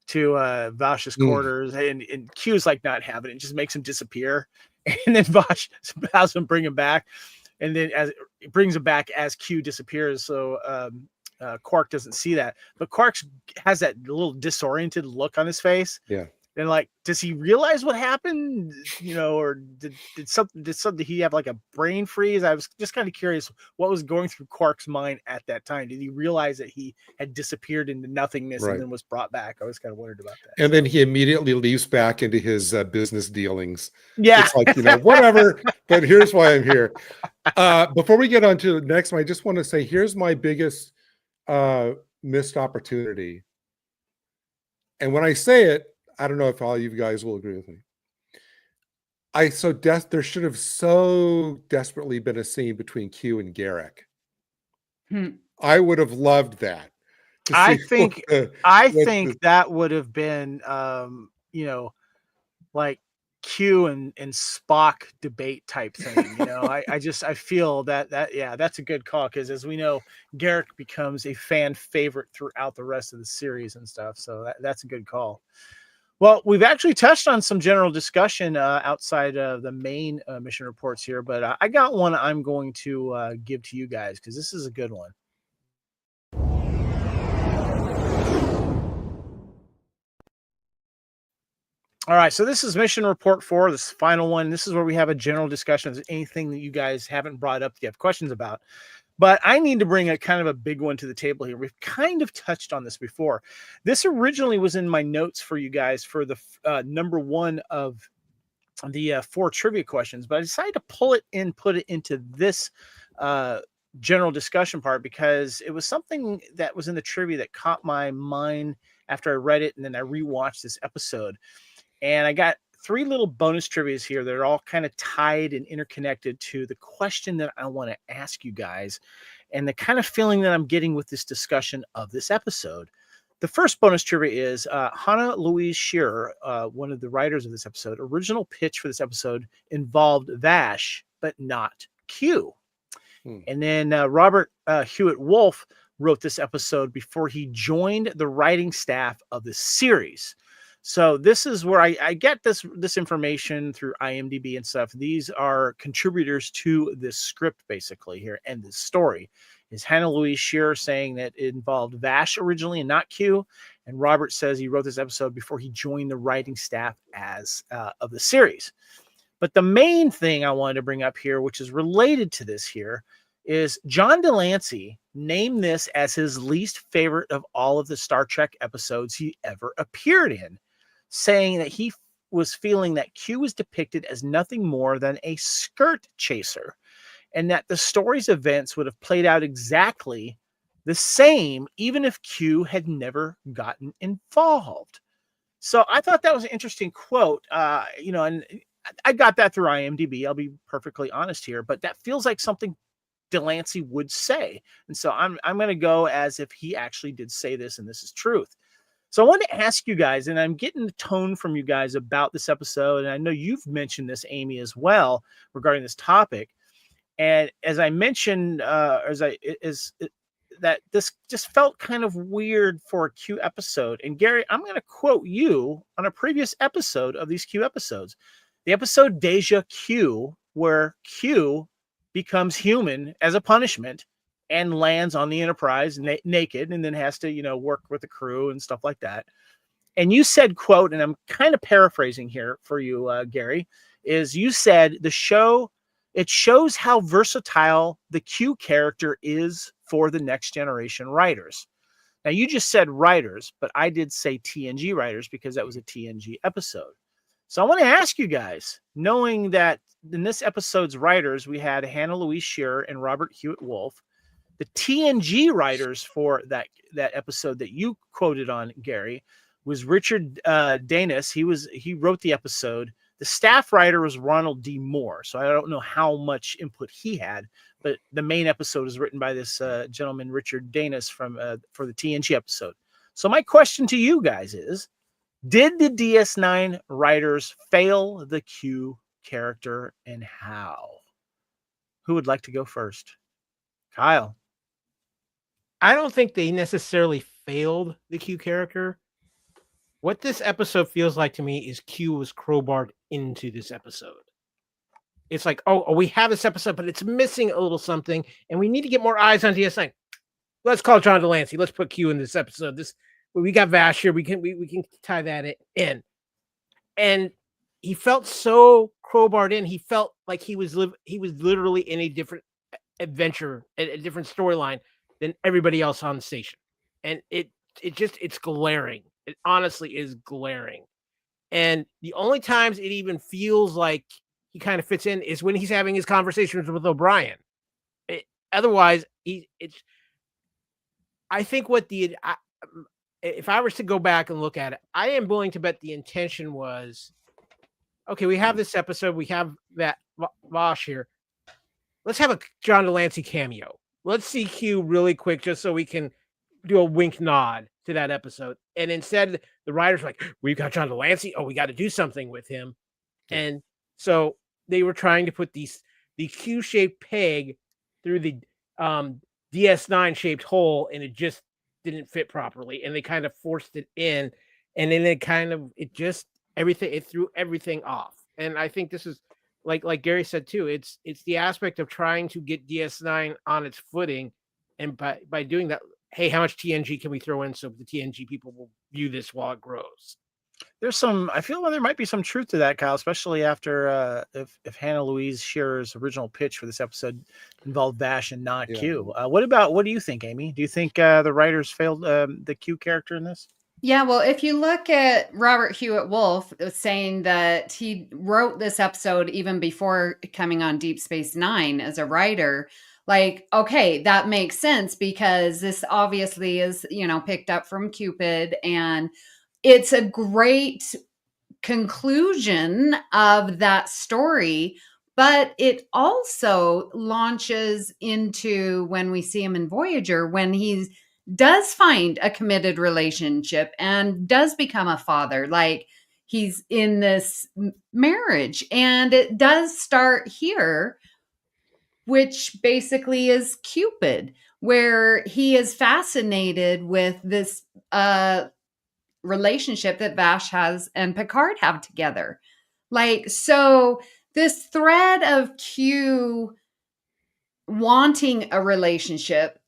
to Vash's quarters, and Q's like not having it, just makes him disappear, and then Vash has him bring him back, and then as it brings him back as Q disappears, so Quark doesn't see that, but Quark has that little disoriented look on his face. Yeah. And like, does he realize what happened? Or did something he have like a brain freeze? I was just kind of curious what was going through Quark's mind at that time. Did he realize that he had disappeared into nothingness and then was brought back? I was kind of wondered about that. And then he immediately leaps back into his business dealings. Yeah. It's like, whatever, but here's why I'm here. Before we get on to the next one, I just want to say, here's my biggest missed opportunity. And when I say it, I don't know if all you guys will agree with me. There should have so desperately been a scene between Q and Garrick. I would have loved that. I think that would have been, like Q and Spock debate type thing. I feel that that's a good call, because as we know, Garrick becomes a fan favorite throughout the rest of the series and stuff. So that's a good call. Well, we've actually touched on some general discussion outside of the main mission reports here, but I got one I'm going to give to you guys, because this is a good one. All right, so this is mission report 4, this final one. This is where we have a general discussion of anything that you guys haven't brought up that you have questions about. But I need to bring a kind of a big one to the table here. We've kind of touched on this before. This originally was in my notes for you guys for the number 1 of the 4 trivia questions, but I decided to pull it in, put it into this general discussion part, because it was something that was in the trivia that caught my mind after I read it, and then I rewatched this episode. And I got 3 little bonus trivias here that are all kind of tied and interconnected to the question that I want to ask you guys, and the kind of feeling that I'm getting with this discussion of this episode. The first bonus trivia is Hannah Louise Shearer, one of the writers of this episode. Original pitch for this episode involved Vash, but not Q. And then Robert Hewitt Wolf wrote this episode before he joined the writing staff of the series. So this is where I get this information through IMDb and stuff. These are contributors to this script basically here and this story. Is Hannah Louise Shearer saying that it involved Vash originally and not Q, and Robert says he wrote this episode before he joined the writing staff as of the series. But the main thing I wanted to bring up here, which is related to this here, is John de Lancie named this as his least favorite of all of the Star Trek episodes he ever appeared in, saying that he was feeling that Q was depicted as nothing more than a skirt chaser, and that the story's events would have played out exactly the same even if Q had never gotten involved. So I thought that was an interesting quote, and I got that through IMDb. I'll be perfectly honest here, but that feels like something de Lancie would say. And so I'm going to go as if he actually did say this and this is truth. So I want to ask you guys, and I'm getting the tone from you guys about this episode, and I know you've mentioned this, Amy, as well, regarding this topic. And as I mentioned, that this just felt kind of weird for a Q episode. And Gary, I'm going to quote you on a previous episode of these Q episodes. The episode Deja Q, where Q becomes human as a punishment and lands on the Enterprise naked and then has to, work with the crew and stuff like that. And you said, quote, and I'm kind of paraphrasing here for you, Gary, is you said it shows how versatile the Q character is for the next generation writers. Now, you just said writers, but I did say TNG writers because that was a TNG episode. So I want to ask you guys, knowing that in this episode's writers, we had Hannah Louise Shearer and Robert Hewitt Wolf. The TNG writers for that episode that you quoted on, Gary, was Richard Danis. He wrote the episode. The staff writer was Ronald D. Moore. So I don't know how much input he had, but the main episode is written by this gentleman, Richard Danis, for the TNG episode. So my question to you guys is, did the DS9 writers fail the Q character, and how? Who would like to go first? Kyle. I don't think they necessarily failed the Q character. What this episode feels like to me is Q was crowbarred into this episode. It's like, oh, we have this episode, but it's missing a little something, and we need to get more eyes on DS9. Let's call John de Lancie. Let's put Q in this episode. We got Vash here. We can tie that in. And he felt so crowbarred in. He felt like he was literally in a different adventure, a different storyline than everybody else on the station. And it's glaring. It honestly is glaring. And the only times it even feels like he kind of fits in is when he's having his conversations with O'Brien. Otherwise, I think if I was to go back and look at it, I am willing to bet the intention was, okay, we have this episode, we have that Vosh here. Let's have a John de Lancie cameo. Let's see Q really quick just so we can do a wink nod to that episode. And instead, the writers were like, we've got John de Lancie. Oh, we got to do something with him. And so they were trying to put the Q-shaped peg through the DS9-shaped hole, and it just didn't fit properly. And they kind of forced it in, and then it threw everything off. And I think this is, like Gary said too, it's the aspect of trying to get DS9 on its footing, and by doing that, hey, how much TNG can we throw in so the TNG people will view this while it grows? I feel there might be some truth to that, Kyle, especially after if Hannah Louise Shearer's original pitch for this episode involved Vash and not Q. What do you think, Amy? Do you think the writers failed the Q character in this? Yeah, well, if you look at Robert Hewitt Wolf saying that he wrote this episode even before coming on Deep Space Nine as a writer, like, okay, that makes sense because this obviously is, picked up from Cupid, and it's a great conclusion of that story, but it also launches into when we see him in Voyager, when he does find a committed relationship and does become a father. Like, he's in this marriage, and it does start here, which basically is Cupid, where he is fascinated with this relationship that Vash has and Picard have together. Like, so this thread of Q wanting a relationship,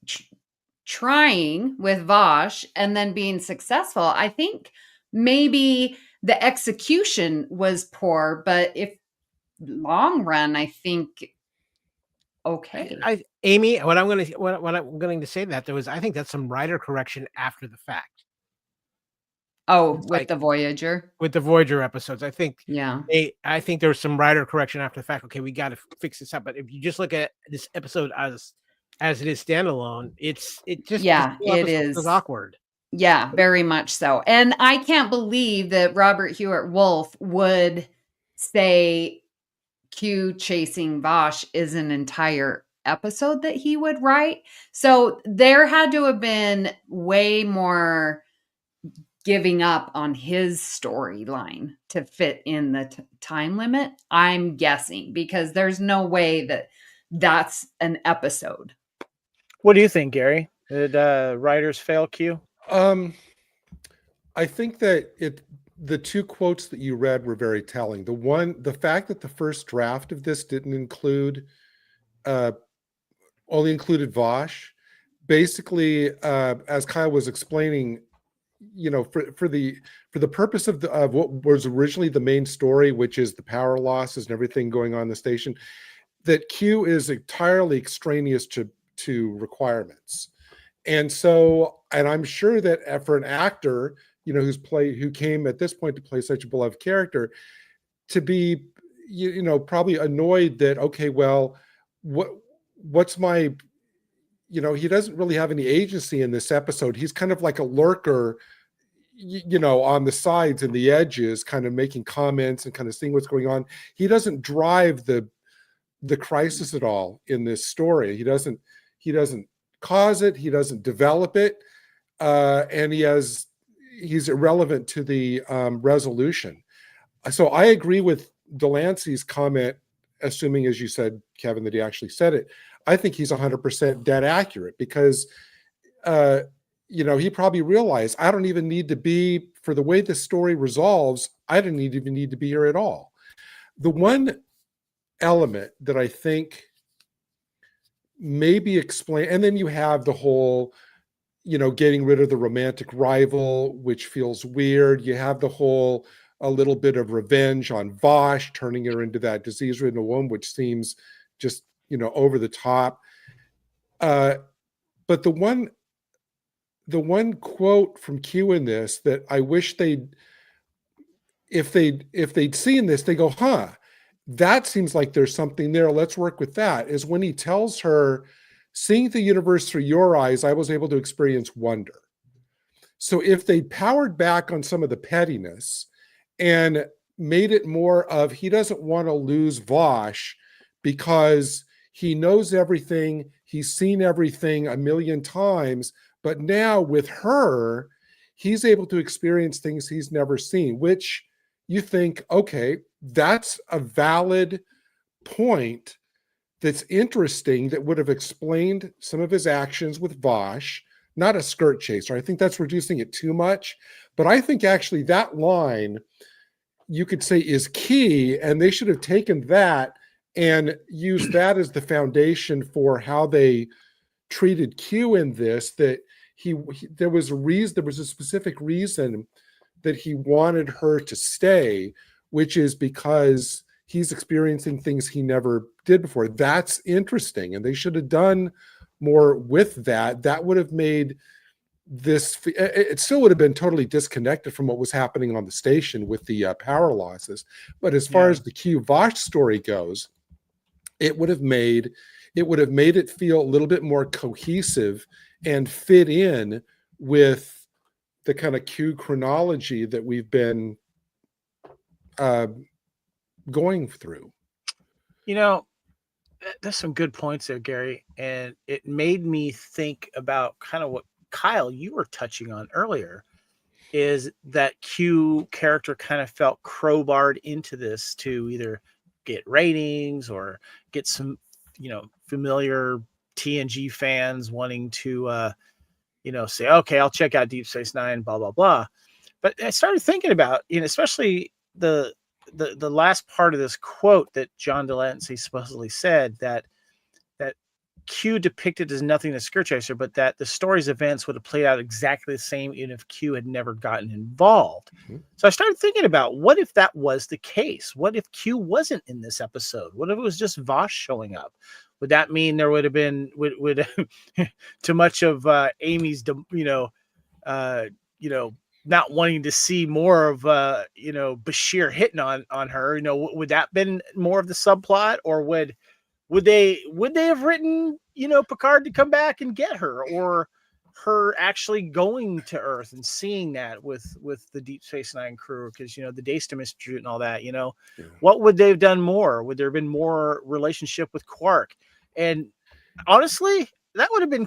trying with Vash and then being successful, I think maybe the execution was poor, but if long run, I think okay. Amy, what I'm going to say that there was, I think that's some writer correction after the fact. Oh, It's with like the Voyager. with the Voyager episodes, I think Yeah. there was some writer correction after the fact. Okay, we got to fix this up. But if you just look at this episode as it is standalone, it is awkward. Yeah, very much so. And I can't believe that Robert Hewitt Wolf would say Q chasing Vosh is an entire episode that he would write. So there had to have been way more giving up on his storyline to fit in the time limit, I'm guessing, because there's no way that that's an episode. What do you think, Gary? Did writers fail Q? I think that the two quotes that you read were very telling. The fact that the first draft of this didn't include, only included Vosh, basically, as Kyle was explaining, for the purpose of what was originally the main story, which is the power losses and everything going on in the station, that Q is entirely extraneous to requirements. And so, and I'm sure that for an actor, who came at this point to play such a beloved character, to be, probably annoyed that, okay, well, what's my, he doesn't really have any agency in this episode. He's kind of like a lurker, on the sides and the edges, kind of making comments and kind of seeing what's going on. He doesn't drive the crisis at all in this story. He doesn't cause it. He doesn't develop it. And he's irrelevant to the resolution. So I agree with de Lancie's comment, assuming, as you said, Kevin, that he actually said it. I think he's 100% dead accurate because, he probably realized, I don't even need to be, for the way the story resolves, I don't even need to be here at all. The one element that I think maybe explain, and then you have the whole, getting rid of the romantic rival, which feels weird. You have the whole, a little bit of revenge on Vosh, turning her into that disease-ridden woman, which seems just, over the top. But the one quote from Q in this that I wish if they'd seen this, they go, huh, that seems like there's something there. Let's work with that, is when he tells her, seeing the universe through your eyes, I was able to experience wonder. So if they powered back on some of the pettiness and made it more of, he doesn't want to lose Vosh because he knows everything, he's seen everything a million times, but now with her, he's able to experience things he's never seen, which you think, okay, that's a valid point that's interesting, that would have explained some of his actions with Vosh, not a skirt chaser. I think that's reducing it too much. But I think actually that line, you could say, is key, and they should have taken that and used that as the foundation for how they treated Q in this, that there was a specific reason that he wanted her to stay, which is because he's experiencing things he never did before. That's interesting. And they should have done more with that. That would have made this, it still would have been totally disconnected from what was happening on the station with the power losses. But as far as the Q Vosh story goes, it would have made it feel a little bit more cohesive and fit in with the kind of Q chronology that we've been going through. There's some good points there, Gary, and it made me think about kind of what Kyle, you were touching on earlier, is that Q character kind of felt crowbarred into this to either get ratings or get some, familiar TNG fans wanting to, say, okay, I'll check out Deep Space Nine, blah, blah, blah. But I started thinking about, especially the last part of this quote that John de Lancie supposedly said, that Q depicted as nothing but a skirt chaser, but that the story's events would have played out exactly the same even if Q had never gotten involved. Mm-hmm. So I started thinking about, what if that was the case? What if Q wasn't in this episode? What if it was just Vosh showing up? Would that mean there would have been would too much of Amy's, not wanting to see more of Bashir hitting on her? Would that been more of the subplot, or would they have written Picard to come back and get her, or her actually going to Earth and seeing that with the Deep Space Nine crew, because the Daystem Institute and all that? What would they have done more? Would there have been more relationship with Quark? And honestly, that would have been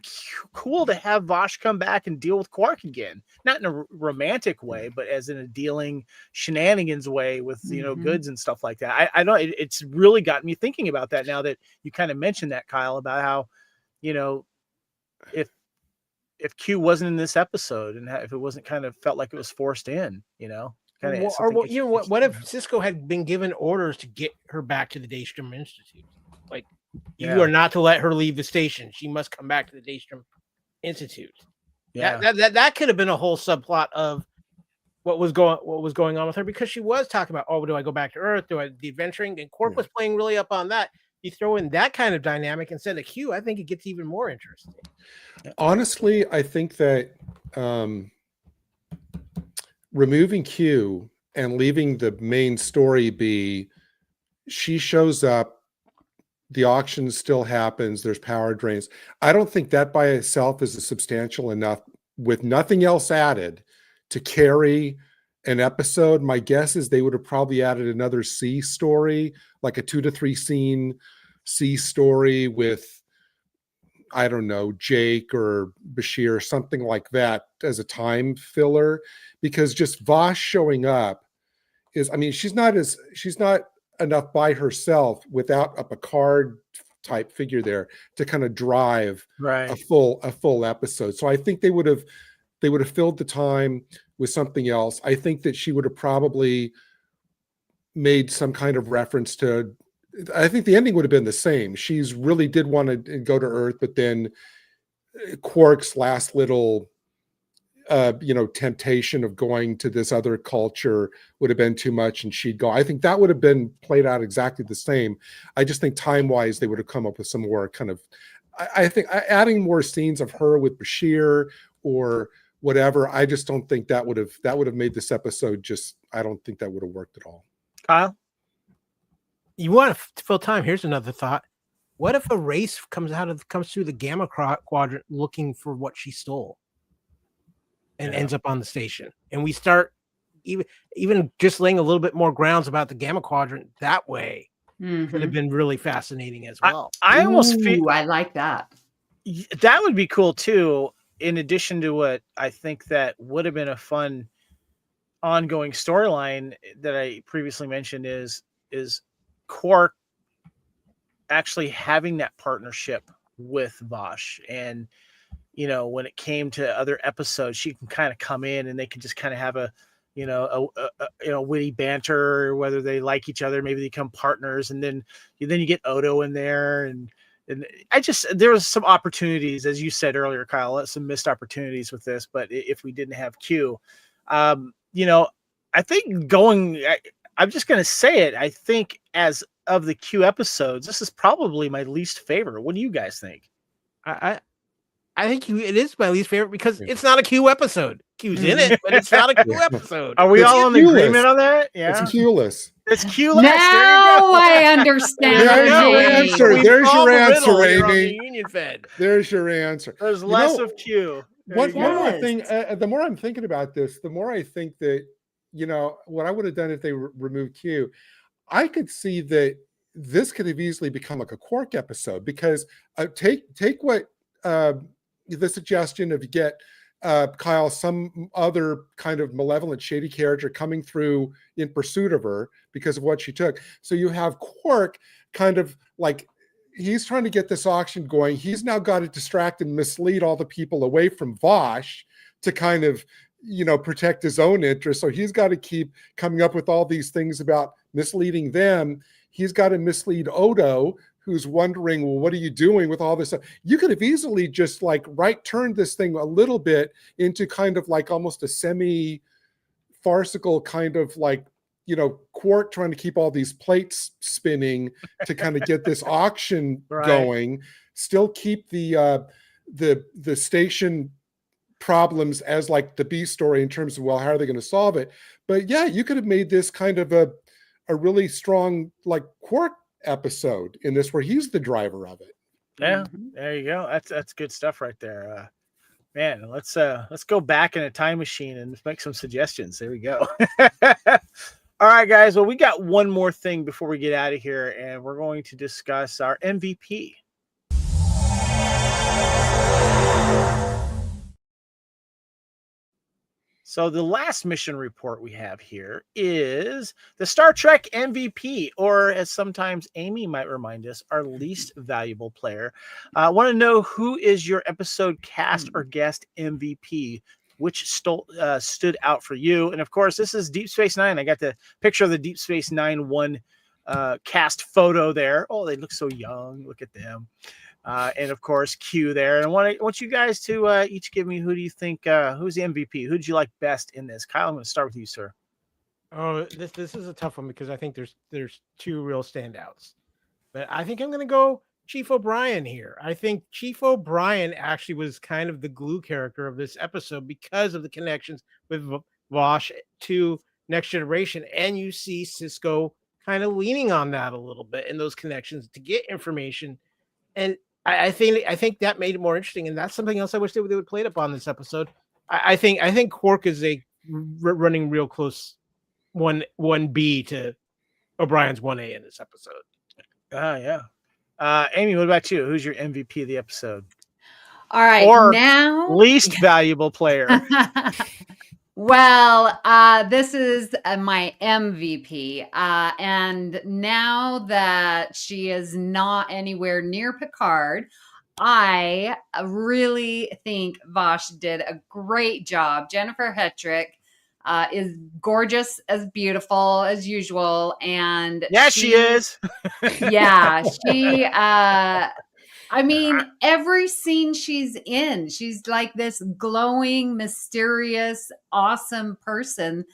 cool to have Vosh come back and deal with Quark again, not in a romantic way, but as in a dealing shenanigans way with goods and stuff like that. I know it's really got me thinking about that now that you kind of mentioned that, Kyle, about how if Q wasn't in this episode, and if it wasn't kind of felt like it was forced in, what if Cisco had been given orders to get her back to the Daystrom Institute? Like, you are not to let her leave the station. She must come back to the Daystrom Institute. Yeah, that could have been a whole subplot of what was going on with her, because she was talking about, do I go back to Earth? Do I the adventuring? And Quark was playing really up on that. You throw in that kind of dynamic instead of Q, I think it gets even more interesting. Honestly, I think that removing Q and leaving the main story be, she shows up, the auction still happens, there's power drains. I don't think that by itself is substantial enough, with nothing else added, to carry an episode. My guess is they would have probably added another C story, like a 2 to 3 scene C story with, I don't know, Jake or Bashir, something like that, as a time filler, because just Vosh showing up is, she's not enough by herself without a Picard type figure there to kind of drive a full episode. So I think they would have filled the time with something else. I think that she would have probably made some kind of reference to, I think the ending would have been the same. She's really did want to go to Earth, but then Quark's last little temptation of going to this other culture would have been too much, and she'd go. I think that would have been played out exactly the same. I just think time-wise they would have come up with some more kind of, I think adding more scenes of her with Bashir or whatever. I just don't think that would have made this episode I don't think that would have worked at all. Kyle, you want to fill time? Here's another thought. What if a race comes through the Gamma Quadrant looking for what she stole, and ends up on the station, and we start even just laying a little bit more grounds about the Gamma Quadrant that way? Could have been really fascinating as well. I almost feel I like that. That would be cool too. In addition to what I think that would have been a fun ongoing storyline that I previously mentioned is Quark actually having that partnership with Vosh, and when it came to other episodes, she can kind of come in and they can just kind of have a witty banter, whether they like each other, maybe they become partners, and then you get Odo in there, and there was some opportunities, as you said earlier, Kyle, some missed opportunities with this. But if we didn't have Q, I think I'm just going to say it. I think as of the Q episodes, this is probably my least favorite. What do you guys think? I think it is my least favorite because it's not a Q episode. Q's in it, but it's not a Q episode. Are we all on the agreement on that? Yeah, it's Q-less. It's Q-less. Now I understand. There's your answer, Amy. Union Fed. There's your answer. There's less of Q. One more thing. The more I'm thinking about this, the more I think that what I would have done if they removed Q. I could see that this could have easily become like a Quark episode, because take what. The suggestion of you get Kyle, some other kind of malevolent, shady character coming through in pursuit of her because of what she took. So you have Quark kind of like, he's trying to get this auction going. He's now got to distract and mislead all the people away from Vosh to kind of, protect his own interests. So he's got to keep coming up with all these things about misleading them. He's got to mislead Odo, who's wondering, well, what are you doing with all this stuff? You could have easily just like turned this thing a little bit into kind of like almost a semi-farcical kind of like, Quark trying to keep all these plates spinning to kind of get this auction going, still keep the station problems as like the B story in terms of, well, how are they going to solve it? But yeah, you could have made this kind of a really strong like Quark episode in this where he's the driver of it. Yeah, there you go. That's good stuff right there. Man, let's go back in a time machine and make some suggestions. There we go. All right, guys. Well, we got one more thing before we get out of here, and we're going to discuss our MVP. So the last mission report we have here is the Star Trek MVP, or as sometimes Amy might remind us, our least valuable player. I want to know who is your episode cast or guest MVP, which stood out for you. And of course, this is Deep Space Nine. I got the picture of the Deep Space Nine cast photo there. Oh, they look so young. Look at them. And of course, Q there. And I want you guys to each give me, who do you think, who's the MVP? Who did you like best in this? Kyle, I'm going to start with you, sir. Oh, this is a tough one because I think there's two real standouts. But I think I'm going to go Chief O'Brien here. I think Chief O'Brien actually was kind of the glue character of this episode because of the connections with Vosh to Next Generation. And you see Cisco kind of leaning on that a little bit in those connections to get information. And I think that made it more interesting, and that's something else I wish they would play it up on this episode. I think Quark is running real close 1B to O'Brien's 1A in this episode. Yeah. Amy, what about you? Who's your MVP of the episode? All right, or now least valuable player. Well, this is my MVP. And now that she is not anywhere near Picard, I really think Vosh did a great job. Jennifer Hetrick is gorgeous, as beautiful as usual. And yeah, she is. Yeah, she... I mean, every scene she's in, she's like this glowing, mysterious, awesome person.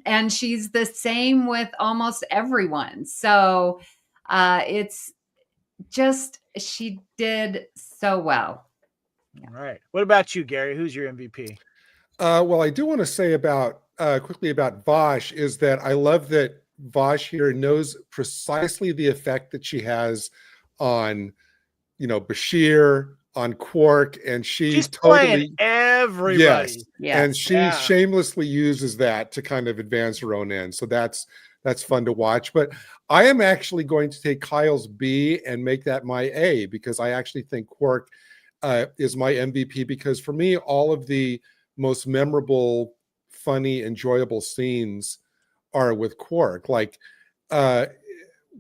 And she's the same with almost everyone. So it's just, she did so well. All right. What about you, Gary? Who's your MVP? Well, I do want to say quickly about Vosh is that I love that Vosh here knows precisely the effect that she has on Bashir, on Quark, and she's totally everybody. Yes. And she shamelessly uses that to kind of advance her own end. So that's fun to watch. But I am actually going to take Kyle's B and make that my A, because I actually think Quark is my MVP, because for me, all of the most memorable, funny, enjoyable scenes are with Quark. Like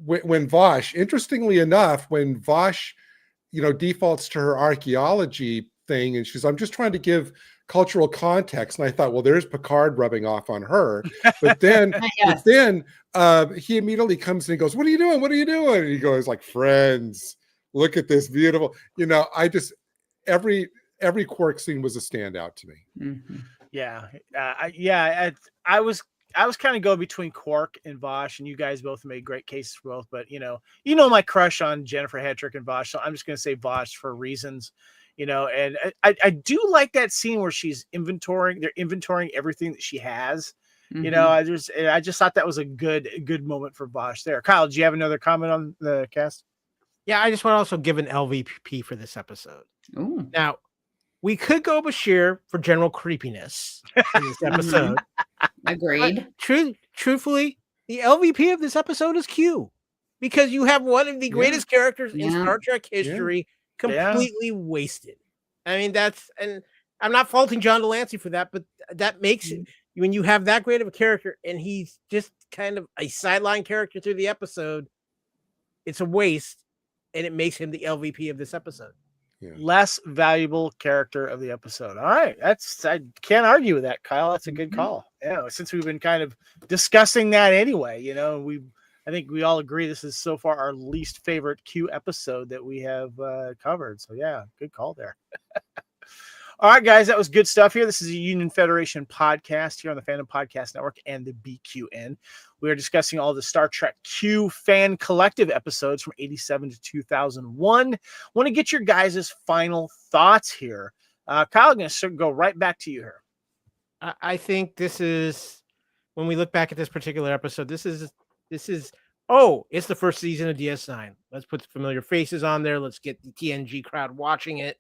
when Vosh, interestingly enough, when Vosh defaults to her archaeology thing, and she's, I'm just trying to give cultural context. And I thought, well, there's Picard rubbing off on her. But then, he immediately comes in and goes, what are you doing? What are you doing? And he goes like, friends, look at this beautiful, every Quark scene was a standout to me. Mm-hmm. I was kind of go between Quark and Vosh, and you guys both made great cases for both. But my crush on Jennifer Hetrick and Vosh, so I'm just going to say Vosh for reasons, And I do like that scene where she's inventorying everything that she has. Mm-hmm. I just thought that was a good moment for Vosh there. Kyle, do you have another comment on the cast? Yeah, I just want to also give an LVP for this episode. Ooh. Now, we could go Bashir for general creepiness in this episode. Agreed. Truthfully, the LVP of this episode is Q, because you have one of the greatest characters in Star Trek history completely wasted. I mean, and I'm not faulting John de Lancie for that, but that makes it, when you have that great of a character and he's just kind of a sideline character through the episode, it's a waste, and it makes him the LVP of this episode. Yeah. Less valuable character of the episode. All right. I can't argue with that, Kyle. That's a good call. Yeah. Since we've been kind of discussing that anyway, I think we all agree this is so far our least favorite Q episode that we have covered. So yeah, good call there. All right, guys, that was good stuff here. This is a Union Federation podcast here on the Fandom Podcast Network and the BQN. We are discussing all the Star Trek Q fan collective episodes from 87 to 2001. Want to get your guys' final thoughts here. Kyle, I'm going to go right back to you here. I think this is, when we look back at this particular episode, this is, it's the first season of DS9. Let's put the familiar faces on there. Let's get the TNG crowd watching it.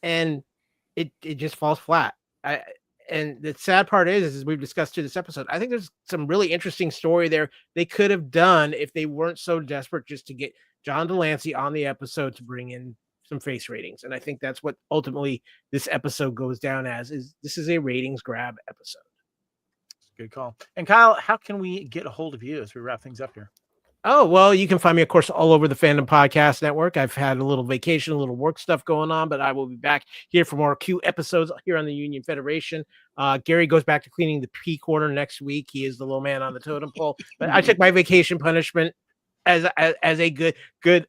And it just falls flat. And the sad part is, as we've discussed through this episode, I think there's some really interesting story there they could have done if they weren't so desperate just to get John de Lancie on the episode to bring in some face ratings. And I think that's what ultimately this episode goes down as, is this is a ratings grab episode. Good call. And Kyle, how can we get a hold of you as we wrap things up here? Oh, well, you can find me, of course, all over the Fandom Podcast Network. I've had a little vacation, a little work stuff going on, but I will be back here for more Q episodes here on the Union Federation. Gary goes back to cleaning the P corner next week. He is the low man on the totem pole. But I took my vacation punishment as a good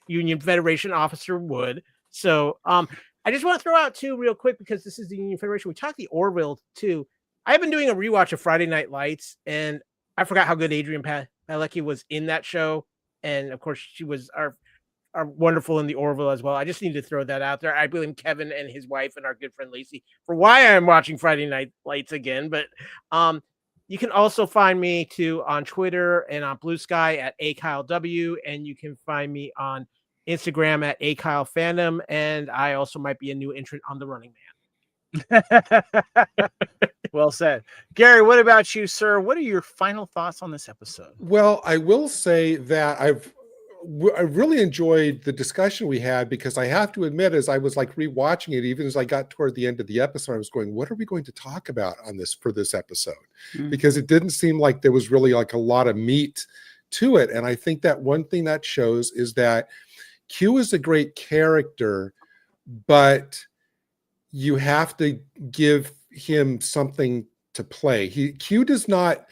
Union Federation officer would. So I just want to throw out, too, real quick, because this is the Union Federation. We talked the Orville, too. I've been doing a rewatch of Friday Night Lights, and I forgot how good Adrian Palicki was in that show. And of course, she was our wonderful in the Orville as well. I just need to throw that out there. I blame Kevin and his wife and our good friend Lacey for why I'm watching Friday Night Lights again. But you can also find me too on Twitter and on Blue Sky at AKyleW, and you can find me on Instagram at AKyleFandom. And I also might be a new entrant on The Running Man. Well said. Gary, what about you, sir? What are your final thoughts on this episode? Well, I will say that I really enjoyed the discussion we had, because I have to admit, as I was like rewatching it, even as I got toward the end of the episode, I was going, what are we going to talk about on this for this episode? Because it didn't seem like there was really like a lot of meat to it. And I think that one thing that shows is that Q is a great character, but you have to give him something to play. Q does not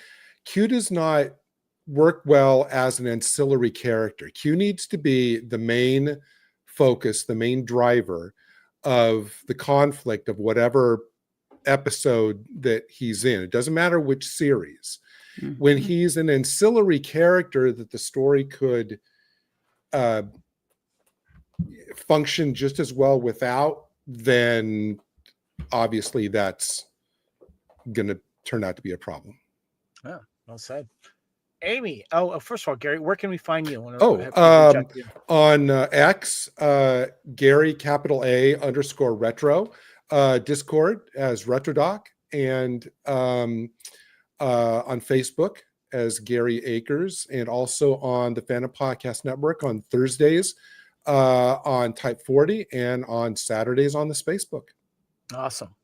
work well as an ancillary character. Q needs to be the main focus, the main driver of the conflict of whatever episode that he's in. It doesn't matter which series. When he's an ancillary character that the story could function just as well without, then obviously that's going to turn out to be a problem. Yeah, well said. Amy, first of all, Gary, where can we find you? On X, Gary _A_retro, Discord as RetroDoc, and on Facebook as Gary Akers, and also on the Fandom Podcast Network on Thursdays on Type 40, and on Saturdays on the Spacebook. Awesome.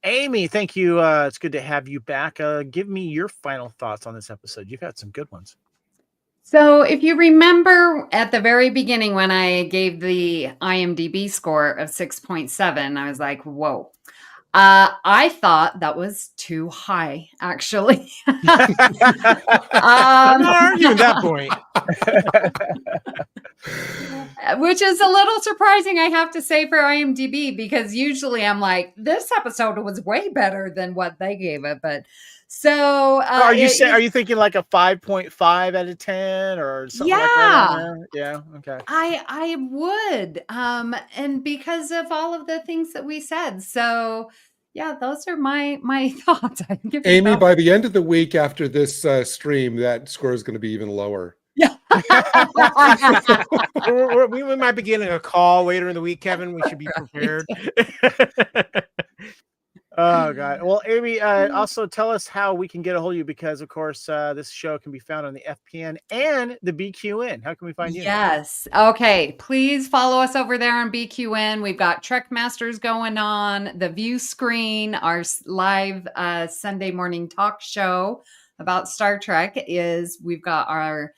Amy, thank you. It's good to have you back. Give me your final thoughts on this episode. You've had some good ones. So if you remember at the very beginning when I gave the IMDb score of 6.7, I was like, whoa. I thought that was too high, actually. I'm not arguing that point. Which is a little surprising, I have to say, for IMDb, because usually I'm like, this episode was way better than what they gave it. But so are you thinking like a 5.5 out of 10 or something like that? Yeah. Okay. I would. And because of all of the things that we said. So yeah, those are my thoughts. Amy, by the end of the week after this stream, that score is going to be even lower. Yeah. we might be getting a call later in the week, Kevin. We should be prepared. Oh, God. Well, Amy, also tell us how we can get a hold of you, because, of course, this show can be found on the FPN and the BQN. How can we find you? Yes. Okay. Please follow us over there on BQN. We've got Trek Masters going on, the View Screen, our live Sunday morning talk show about Star Trek. We've got our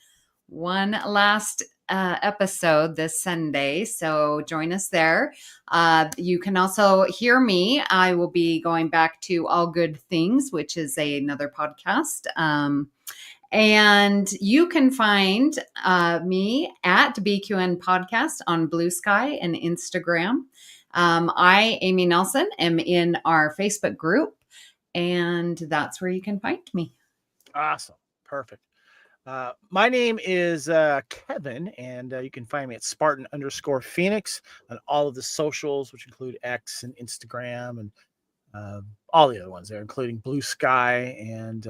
one last episode this Sunday, so join us there. You can also hear me. I will be going back to All Good Things, which is another podcast. And you can find me at BQN Podcast on Blue Sky and Instagram. I, Amy Nelson, am in our Facebook group, and that's where you can find me. Awesome. Perfect. My name is Kevin, and you can find me at Spartan_Phoenix on all of the socials, which include X and Instagram and all the other ones there, including Blue Sky and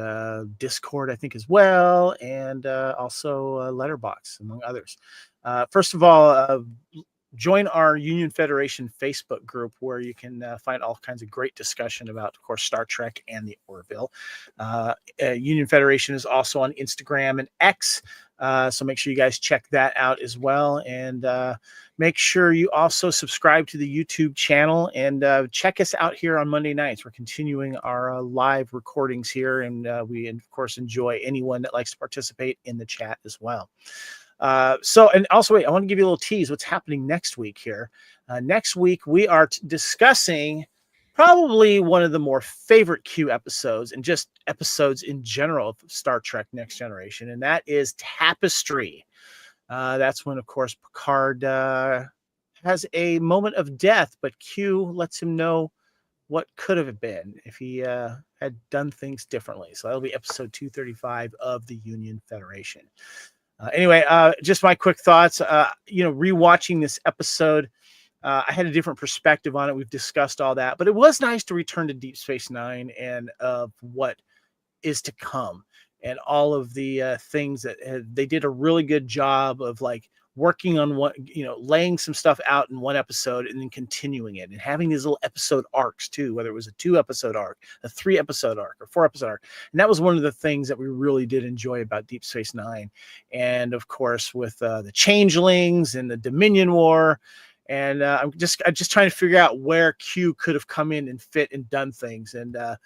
Discord, I think, as well, and also Letterboxd, among others. First of all, join our Union Federation Facebook group, where you can find all kinds of great discussion about, of course, Star Trek and the Orville. Union Federation is also on Instagram and X, so make sure you guys check that out as well. And make sure you also subscribe to the YouTube channel and check us out here on Monday nights. We're continuing our live recordings here, and we, of course, enjoy anyone that likes to participate in the chat as well. And also, wait, I want to give you a little tease what's happening next week here. Next week, we are discussing probably one of the more favorite Q episodes, and just episodes in general of Star Trek Next Generation, and that is Tapestry. That's when, of course, Picard has a moment of death, but Q lets him know what could have been if he had done things differently. So that'll be episode 235 of the Union Federation. Anyway, just my quick thoughts. Rewatching this episode, I had a different perspective on it. We've discussed all that, but it was nice to return to Deep Space Nine and what is to come, and all of the things that they did a really good job of, like, working on what, laying some stuff out in one episode and then continuing it, and having these little episode arcs too, whether it was a 2-episode arc, a 3-episode arc, or 4-episode arc. And that was one of the things that we really did enjoy about Deep Space Nine. And of course, with the changelings and the Dominion War. And I'm just trying to figure out where Q could have come in and fit and done things. And I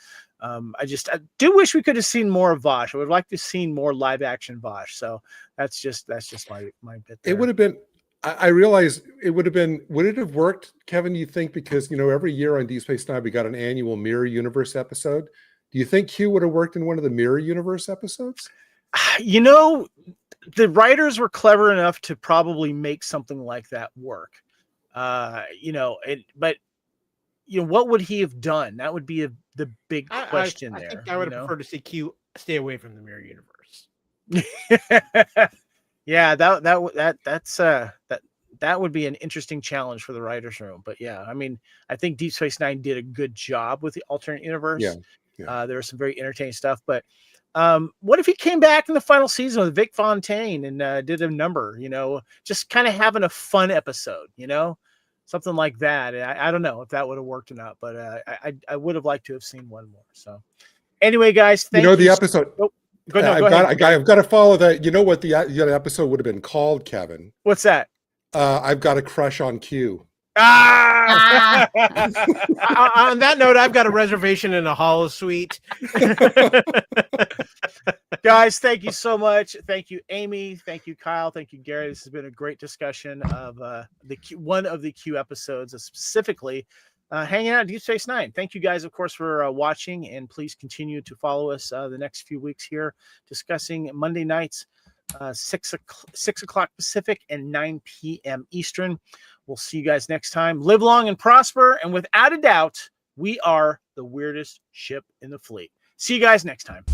do wish we could have seen more of Vosh. I would like to have seen more live action Vosh. So that's just my bit there. It would have been, I realize it would have been, would it have worked, Kevin, you think? Because, every year on Deep Space Nine, we got an annual Mirror Universe episode. Do you think Q would have worked in one of the Mirror Universe episodes? The writers were clever enough to probably make something like that work. But what would he have done? That would be the big question there. I think I would have preferred to see Q stay away from the Mirror Universe. Yeah, that would be an interesting challenge for the writers' room. But yeah, I mean, I think Deep Space Nine did a good job with the alternate universe. Yeah. There was some very entertaining stuff. But what if he came back in the final season with Vic Fontaine and did a number? Just kind of having a fun episode. Something like that. I don't know if that would have worked or not, but I would have liked to have seen one more. So anyway, guys, thank you. The episode. Go ahead. I've got to follow that. You know what the episode would have been called, Kevin? What's that? I've got a crush on Q. On that note, I've got a reservation in a hollow suite. Guys, thank you so much. Thank you, Amy. Thank you, Kyle. Thank you, Gary. This has been a great discussion of one of the Q episodes, specifically hanging out at Deep Space Nine. Thank you guys, of course, for watching, and please continue to follow us the next few weeks here, discussing Monday nights, 6 o'clock Pacific and 9 p.m. Eastern. We'll see you guys next time. Live long and prosper, and without a doubt, we are the weirdest ship in the fleet. See you guys next time.